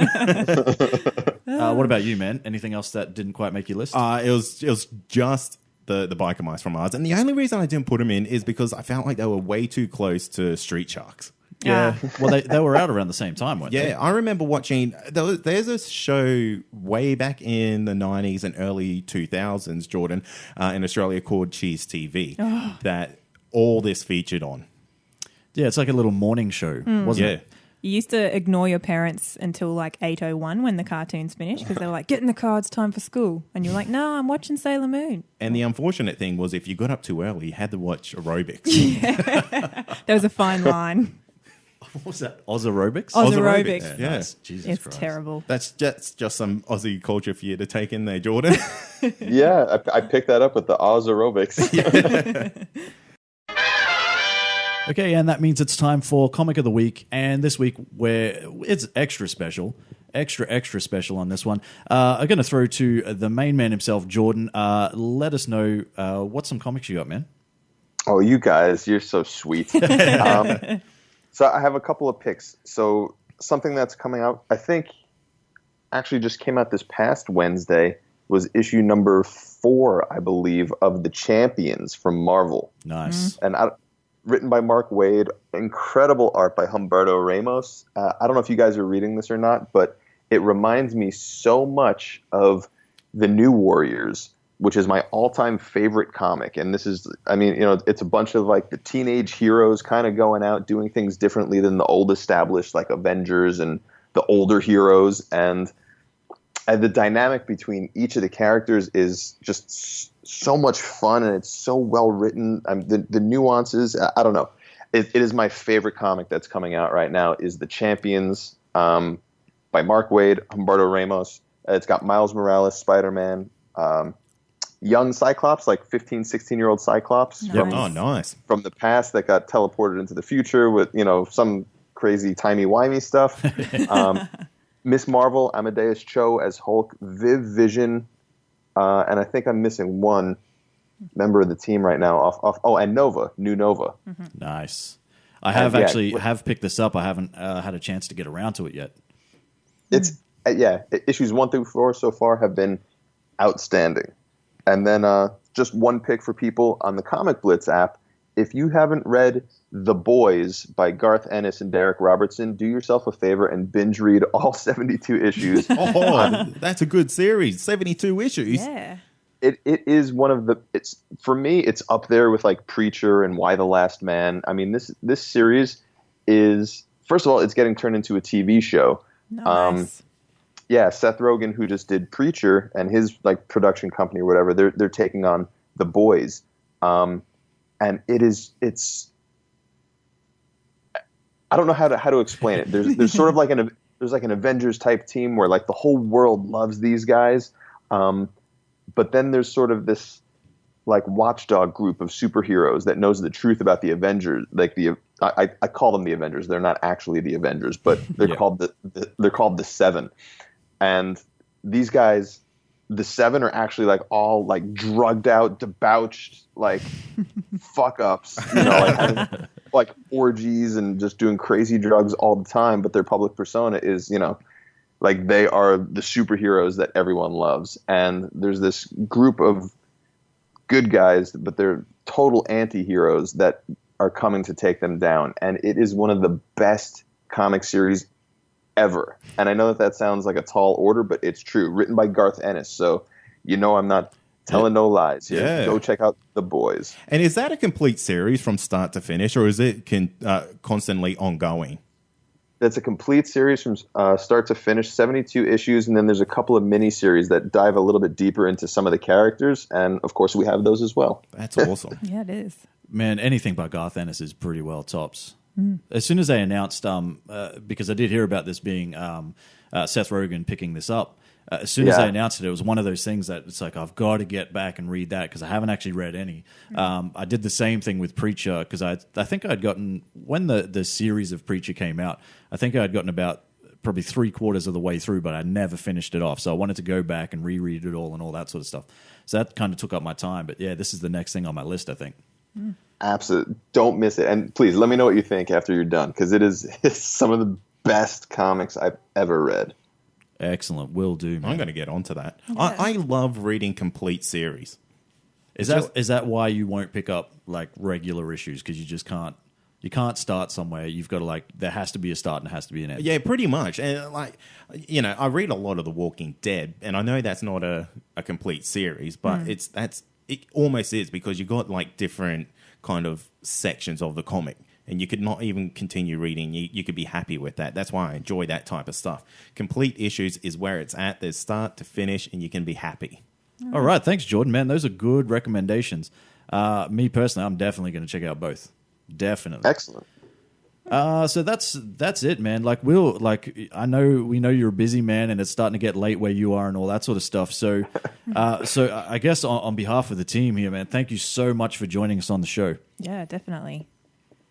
What about you, man? Anything else that didn't quite make your list? It was just the Biker Mice from Mars. And the only reason I didn't put them in is because I felt like they were way too close to Street Sharks. yeah. Well, they were out around the same time, weren't they? Yeah, I remember watching. There's a show way back in the 90s and early 2000s, Jordan, in Australia called Cheese TV that all this featured on. Yeah, it's like a little morning show, wasn't Yeah. it? You used to ignore your parents until like 8:01 when the cartoons finished because they were like, get in the car, it's time for school. And you're like, no, I'm watching Sailor Moon. And the unfortunate thing was if you got up too early, you had to watch aerobics. There was a fine line. What was that? Oz Aerobics? Oz Aerobics. Yeah. Nice. Jesus It's Christ. terrible. That's just some Aussie culture for you to take in there, Jordan. Yeah, I picked that up with the Oz aerobics. Okay, and that means it's time for Comic of the Week. And this week, it's extra special on this one. I'm going to throw to the main man himself, Jordan. Let us know what some comics you got, man. Oh, you guys, you're so sweet. So I have a couple of picks. So something that's coming out, I think, actually just came out this past Wednesday, was issue number 4, I believe, of The Champions from Marvel. Nice. And written by Mark Waid, incredible art by Humberto Ramos. I don't know if you guys are reading this or not, but it reminds me so much of the New Warriors which is my all-time favorite comic. And this is, I mean, you know, it's a bunch of like the teenage heroes kind of going out doing things differently than the old established like Avengers and the older heroes. And the dynamic between each of the characters is just so much fun, and it's so well written. The nuances, I don't know. It is my favorite comic that's coming out right now is The Champions by Mark Waid, Humberto Ramos. It's got Miles Morales, Spider-Man, young Cyclops, like 15, 16-year-old Cyclops. Nice. Nice. From the past that got teleported into the future with, you know, some crazy timey-wimey stuff. Miss Marvel, Amadeus Cho as Hulk, Viv Vision, and I think I'm missing one member of the team right now. And Nova, New Nova. Nice. I have have picked this up. I haven't had a chance to get around to it yet. It's issues 1 through 4 so far have been outstanding. And then just one pick for people on the ComicBlitz app. If you haven't read The Boys by Garth Ennis and Derek Robertson, do yourself a favor and binge read all 72 issues. Oh, that's a good series. 72 issues. Yeah. It is one of the, it's for me, it's up there with like Preacher and Why the Last Man. I mean, this series is, first of all, it's getting turned into a TV show. Nice. Yeah, Seth Rogen, who just did Preacher, and his like production company or whatever, they're taking on The Boys, and it's I don't know how to explain it. There's sort of like an Avengers type team where like the whole world loves these guys, but then there's sort of this like watchdog group of superheroes that knows the truth about the Avengers. Like I call them the Avengers. They're not actually the Avengers, but they're called the Seven. And these guys, the Seven, are actually like all like drugged out, debauched, like fuck ups, you know, like having like orgies and just doing crazy drugs all the time. But their public persona is, you know, like they are the superheroes that everyone loves. And there's this group of good guys, but they're total anti-heroes that are coming to take them down. And it is one of the best comic series ever. And I know that sounds like a tall order, but it's true. Written by Garth Ennis, so you know I'm not telling no lies here. Yeah. Go check out The Boys. And is that a complete series from start to finish, or is it constantly ongoing? That's a complete series from start to finish, 72 issues, and then there's a couple of mini-series that dive a little bit deeper into some of the characters, and of course we have those as well. That's awesome. Yeah, it is. Man, anything by Garth Ennis is pretty well tops. As soon as they announced, because I did hear about this being Seth Rogen picking this up, as soon as they announced it, it was one of those things that it's like, I've got to get back and read that because I haven't actually read any. I did the same thing with Preacher because I think I'd gotten, when the series of Preacher came out, I think I'd gotten about probably 3/4 of the way through, but I never finished it off. So I wanted to go back and reread it all and all that sort of stuff. So that kind of took up my time. But yeah, this is the next thing on my list, I think. Absolutely. Don't miss it. And please let me know what you think after you're done, because it's some of the best comics I've ever read. Excellent. Will do, man. I'm going to get onto that. I love reading complete series. Is that why you won't pick up like regular issues? Because you just can't. You can't start somewhere. You've got to like. There has to be a start and there has to be an end. Yeah, pretty much. And like, you know, I read a lot of The Walking Dead, and I know that's not a complete series, but it almost is, because you got like different kind of sections of the comic, and you could not even continue reading. You could be happy with that. That's why I enjoy that type of stuff. Complete issues is where it's at. There's start to finish, and you can be happy. All right, thanks, Jordan. Man, those are good recommendations. Me personally, I'm definitely going to check out both. Definitely. Excellent. So that's it, man. Like we know you're a busy man, and it's starting to get late where you are and all that sort of stuff. So, so I guess on behalf of the team here, man, thank you so much for joining us on the show. Yeah, definitely.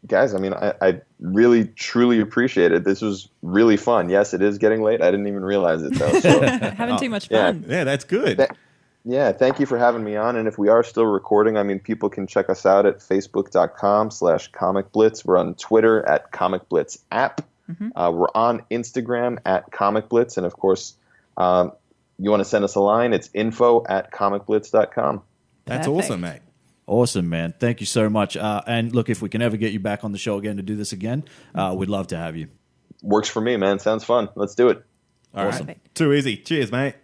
Guys, I mean, I really, truly appreciate it. This was really fun. Yes, it is getting late. I didn't even realize it, though. So, Having too much fun. Yeah, that's good. Thank you for having me on. And if we are still recording, I mean, people can check us out at facebook.com/ComicBlitz. We're on Twitter at ComicBlitz app. We're on Instagram at ComicBlitz. And of course, you want to send us a line, it's info@comicblitz.com. That's Perfect. awesome, mate. Awesome, man. Thank you so much. And look, if we can ever get you back on the show again to do this again, we'd love to have you. Works for me, man. Sounds fun. Let's do it. All Awesome. right. Too easy. Cheers, mate.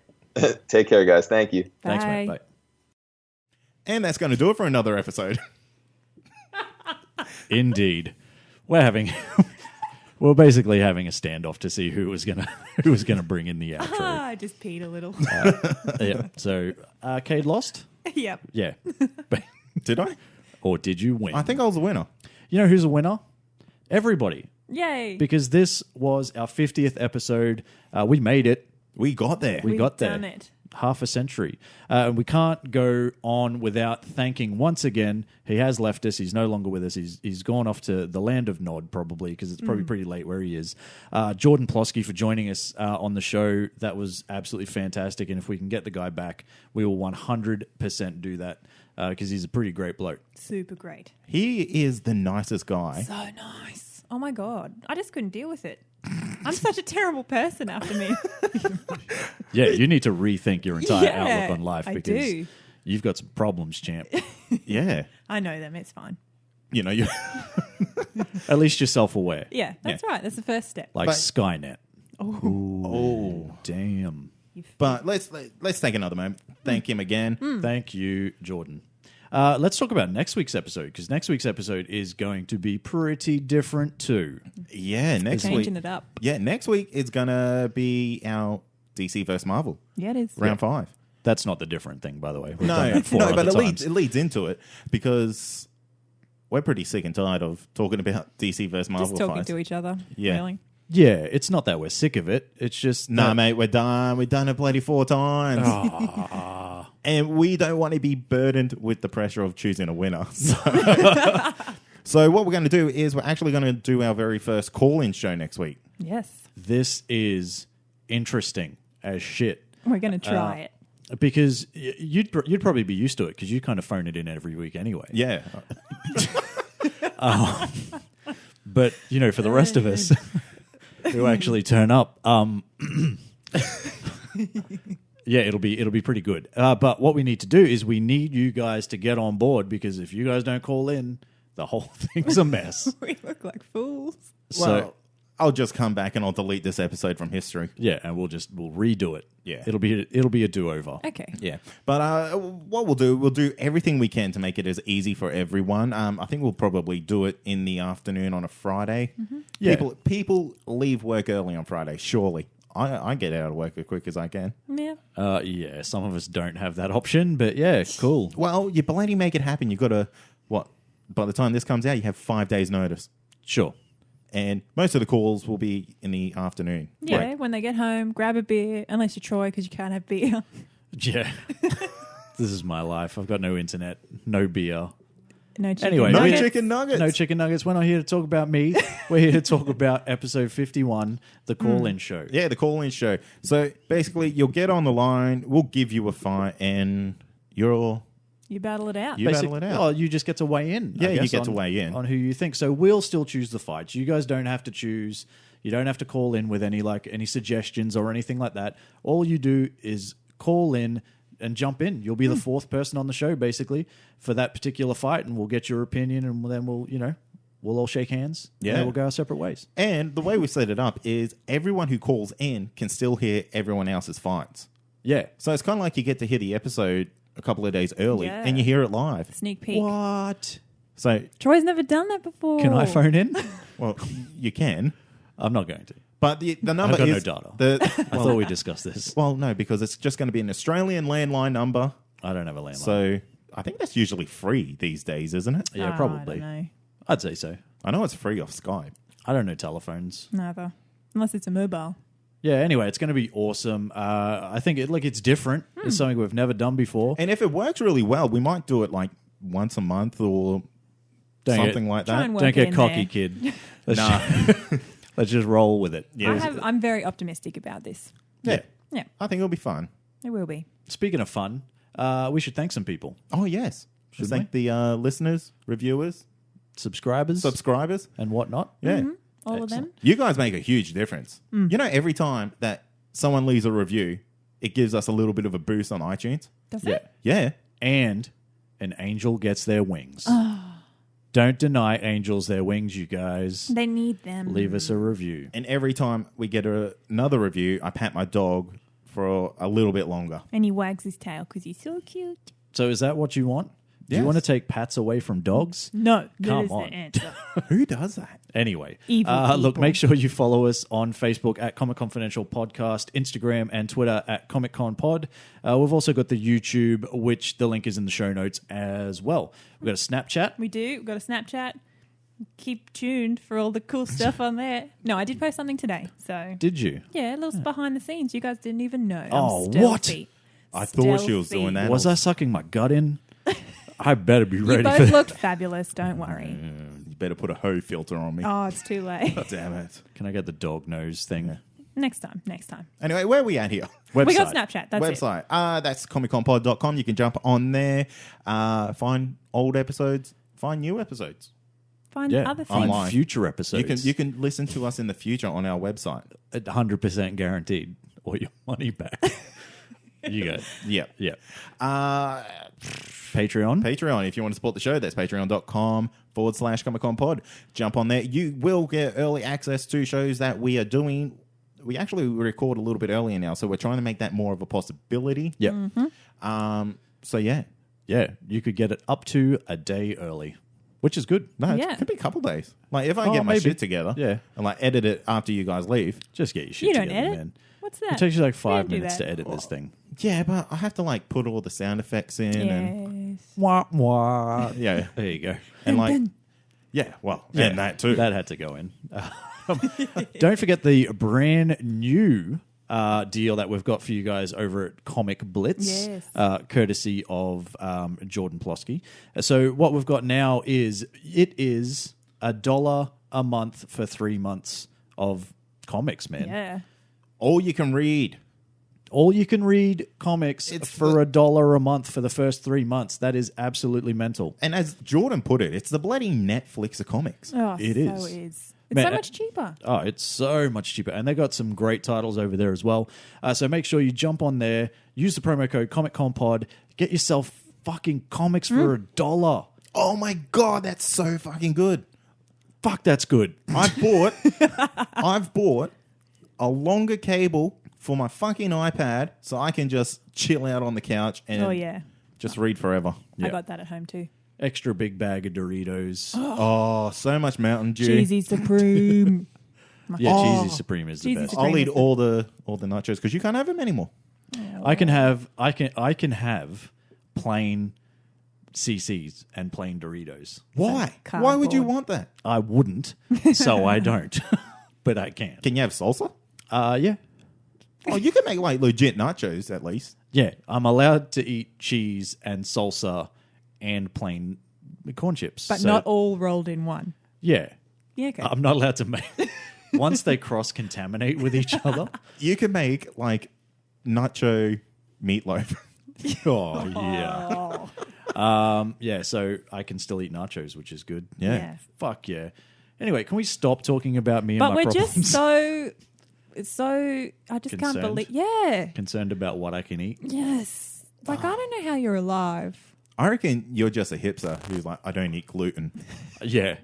Take care, guys. Thank you. Thanks, man. Bye. Bye. And that's going to do it for another episode. Indeed. We're basically having a standoff to see who was gonna bring in the outro. I just peed a little. Yeah. So Arcade lost? Yep. Yeah. Did I? Or did you win? I think I was the winner. You know who's a winner? Everybody. Yay. Because this was our 50th episode. We made it. We got there. We got there. Done it. Half a century. And we can't go on without thanking once again. He has left us. He's no longer with us. He's gone off to the land of Nod, probably, because it's probably pretty late where he is. Jordan Plosky for joining us on the show. That was absolutely fantastic. And if we can get the guy back, we will 100% do that because he's a pretty great bloke. Super great. He is the nicest guy. So nice. Oh my God. I just couldn't deal with it. I'm such a terrible person after me. Yeah, you need to rethink your entire Yeah, outlook on life I because do. you've got some problems, champ. Yeah. I know them. It's fine. You know, you At least you're self-aware. Yeah, that's right. That's the first step. Like But- Skynet. Oh. Damn. But let's take another moment. Thank him again. Thank you, Jordan. Let's talk about next week's episode because next week's episode is going to be pretty different too. Yeah, next week. Changing it up. Yeah, next week it's gonna be our DC vs Marvel Yeah, it is. round 5. That's not the different thing, by the way. We've done No, that 4 no, but other it times. leads into it because we're pretty sick and tired of talking about DC vs Marvel Just talking fights. to each other. Yeah. Really. Yeah, it's not that we're sick of it. It's just Nah, that- mate, we're done. We've done it bloody 4 times. And we don't want to be burdened with the pressure of choosing a winner. So what we're going to do is we're actually going to do our very first call-in show next week. Yes. This is interesting as shit We're going to try it. because you'd probably be used to it because you kind of phone it in every week anyway. Yeah. But for the rest of us who actually turn up, yeah, it'll be pretty good. But what we need to do is we need you guys to get on board because if you guys don't call in, the whole thing's a mess. We look like fools. Well, I'll just come back and I'll delete this episode from history. Yeah, and we'll redo it. Yeah. it'll be a do-over. Okay. Yeah. But what we'll do everything we can to make it as easy for everyone. I think we'll probably do it in the afternoon on a Friday. Yeah. People leave work early on Friday, surely. I get out of work as quick as I can. Yeah. Yeah, some of us don't have that option, but yeah, cool. Well, you bloody make it happen. You've got to, by the time this comes out, you have 5 days notice. Sure. And most of the calls will be in the afternoon. Yeah, Like, when they get home, grab a beer, unless you're Troy because you can't have beer. Yeah. This is my life. I've got no internet, no beer. No chicken Anyway, no nuggets. chicken nuggets. No chicken nuggets. We're not here to talk about me. We're here to talk about episode 51, the call-in show. Yeah, the call-in show. So basically, you'll get on the line, we'll give you a fight, and You battle it out. You battle it out. Oh, you just get to weigh in. I Yeah, you guess, get to weigh in. on who you think. So we'll still choose the fights. You guys don't have to choose. You don't have to call in with any suggestions or anything like that. All you do is call in and jump in. You'll be the fourth person on the show, basically, for that particular fight, and we'll get your opinion, and then we'll all shake hands. Yeah. And then we'll go our separate ways. And the way we set it up is everyone who calls in can still hear everyone else's fights. Yeah. So it's kind of like you get to hear the episode a couple of days early, Yeah. and you hear it live. Sneak peek. What? So, Troy's never done that before. Can I phone in? well, you can, I'm not going to. but the number I've got is no data. The, I thought we discussed this. well, no, because it's just going to be an Australian landline number. I don't have a landline. So I think that's usually free these days, isn't it? Yeah, I probably. don't know. I'd say so. I know it's free off Skype. I don't know telephones. Neither. Unless it's a mobile. Yeah, anyway, it's going to be awesome. I think it's different. It's something we've never done before. And if it works really well, we might do it like once a month or Don't something get- like Try that. and work Don't it get in cocky, there. kid. Let's, Nah. let's just roll with it. I'm very optimistic about this. Yeah. Yeah, I think it'll be fun. it will be. Speaking of fun, we should thank some people. Oh, yes. Should Shouldn't thank the listeners, reviewers, Subscribers subscribers. and whatnot. Yeah. All of them. You guys make a huge difference. You know, every time that someone leaves a review, it gives us a little bit of a boost on iTunes. Does Yeah. it? Yeah. And an angel gets their wings. Don't deny angels their wings, you guys. They need them. Leave us a review. And every time we get another review, I pat my dog for a little bit longer. And he wags his tail because he's so cute. So is that what you want? Do you Yes. want to take pats away from dogs? No, that Come is on. the answer. Who does that? Anyway, Evil look, people. make sure you follow us on Facebook at Comic Confidential Podcast, Instagram and Twitter at Comic Con Pod. We've also got the YouTube, which the link is in the show notes as well. We've got a Snapchat. We do. We've got a Snapchat. Keep tuned for all the cool stuff on there. No, I did post something today. So Did you? yeah, a little behind the scenes. You guys didn't even know. Oh, I'm what? stealthy. I thought she was Stealthy. doing that. Was I sucking my gut in? I better be You ready for both that. looked fabulous. Don't worry. You better put a hoe filter on me. Oh, it's too late. Damn it. Can I get the dog nose thing? Next time. Next time. Anyway, where are we at here? Website. We got Snapchat. That's it. Website. That's comicconpod.com. You can jump on there, find old episodes, find new episodes. Find Yeah, other on things. Online. future episodes. You can listen to us in the future on our website. 100% guaranteed, or your money back. You go. Yep. Yeah. Uh, Patreon. Patreon. If you want to support the show, that's patreon.com/ComicConPod. Jump on there. You will get early access to shows that we are doing. We actually record a little bit earlier now, so we're trying to make that more of a possibility. Yep. So yeah. Yeah, you could get it up to a day early, which is good. No, Yeah. it could be a couple days. Like if I Oh, get my maybe. shit together, Yeah. and like edit it after you guys leave. Just get your shit You don't together, edit? man. What's that? It takes you like We 5 don't do minutes that. to edit this thing. Yeah, but I have to like put all the sound effects in and Yes. Wah, wah. yeah, There you go. and like yeah, well, and that too. That had to go in. Don't forget the brand new deal that we've got for you guys over at ComicBlitz, Yes. courtesy of Jordan Plosky. So what we've got now is it is $1 a month for 3 months of comics, man. Yeah. All you can read. All you can read comics It's for $1 a month for the first 3 months. That is absolutely mental. And as Jordan put it, it's the bloody Netflix of comics. Oh, It so is. is. It's Man, so much cheaper. Oh, it's so much cheaper. And they got some great titles over there as well. So make sure you jump on there, use the promo code ComicConPod, get yourself fucking comics for $1. Oh my god, that's so fucking good. Fuck, that's good. I've bought a longer cable for my fucking iPad so I can just chill out on the couch and Oh, yeah. just read forever. Yeah. I got that at home too. Extra big bag of Doritos. Oh, so much Mountain Dew. Cheesy Supreme. Yeah, Oh. Cheesy Supreme is the Cheesy best. Supreme. I'll eat all the nachos because you can't have them anymore. I can have plain CCs and plain Doritos. Why? Why would you Cardboard. want that? I wouldn't, so I don't. But I can. Can you have salsa? Yeah. Oh, you can make like legit nachos at least. Yeah, I'm allowed to eat cheese and salsa and plain corn chips. But So, not all rolled in one. Yeah. Yeah, okay. I'm not allowed to make... Once they cross-contaminate with each other... You can make like nacho meatloaf. Oh, yeah. Oh. Yeah, so I can still eat nachos, which is good. Yeah. Fuck yeah. Anyway, can we stop talking about me and But my we're problems? just so I just can't Concerned? believe. Yeah. Concerned about what I can eat. Yes. Like, I don't know how you're alive. I reckon you're just a hipster who's like, I don't eat gluten. Yeah.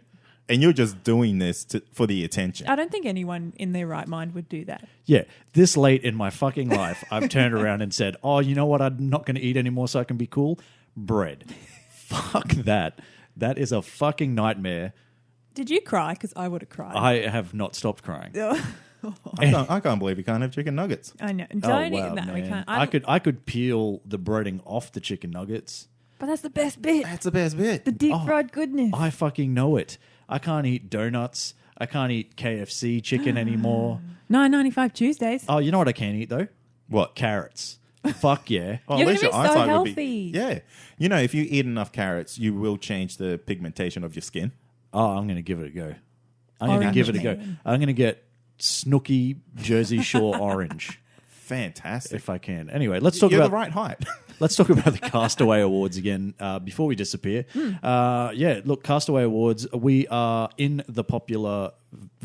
And you're just doing this for the attention. I don't think anyone in their right mind would do that. Yeah. This late in my fucking life, I've turned around and said, oh, you know what I'm not going to eat anymore so I can be cool? Bread. Fuck that. That is a fucking nightmare. Did you cry? Because I would have cried. I have not stopped crying. I can't believe you can't have chicken nuggets. I know. Oh, Don't wow, no, we man. can't. I could peel the breading off the chicken nuggets. But that's the best bit. That's the best bit. The deep fried goodness. I fucking know it. I can't eat donuts. I can't eat KFC chicken anymore. $9.95 Tuesdays. Oh, you know what I can eat though? What? Carrots. Fuck yeah. Oh, You're at least gonna your be so eyesight would healthy. Yeah. You know, if you eat enough carrots, you will change the pigmentation of your skin. Oh, I'm going to give it a go. I'm going to Orange give it a go. man. I'm going to get Snooky Jersey Shore orange Fantastic. if I can. Anyway, let's talk You're about the right height. let's talk about the Castaway Awards again before we disappear. Yeah, look, Castaway Awards. We are in the popular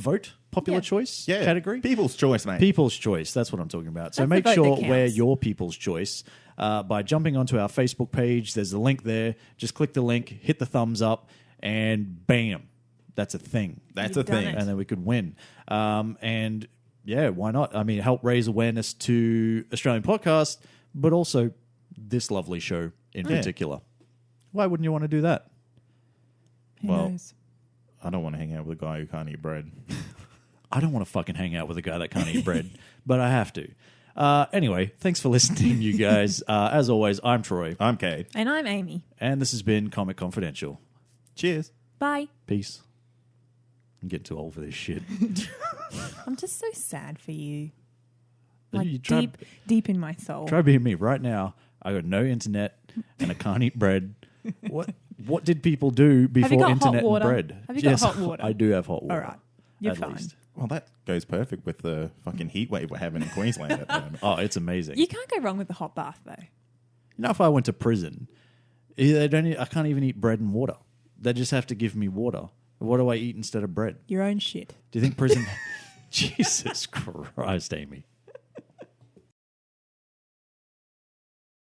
Yeah. choice Yeah. category. People's choice, mate. People's choice. That's what I'm talking about. So That's make the vote sure that we're counts. your people's choice by jumping onto our Facebook page. There's a link there. Just click the link, hit the thumbs up, and bam, that's a thing. That's You've a done thing. it. And then we could win. And yeah, why not? I mean, help raise awareness to Australian podcasts, but also this lovely show in Yeah. particular. Why wouldn't you want to do that? Who Well, knows? I don't want to hang out with a guy who can't eat bread. I don't want to fucking hang out with a guy that can't eat bread, but I have to. Anyway, thanks for listening, you guys. As always, I'm Troy, I'm Cade. And I'm Amy. and this has been Comic Confidential. Cheers. Bye. Peace. I'm getting too old for this shit. I'm just so sad for you. You Like try- deep in my soul. Try being me right now. I got no internet and I can't eat bread. What did people do before got hot internet and water? bread? Have you got hot water? I do have hot water. All right. You're at fine. least. Well, that goes perfect with the fucking heat wave we're having in Queensland at the moment. Oh, it's amazing. You can't go wrong with the hot bath, though. You know, if I went to prison, I can't even eat bread and water. They just have to give me water. What do I eat instead of bread? Your own shit. Do you think prison... Jesus Christ, Amy.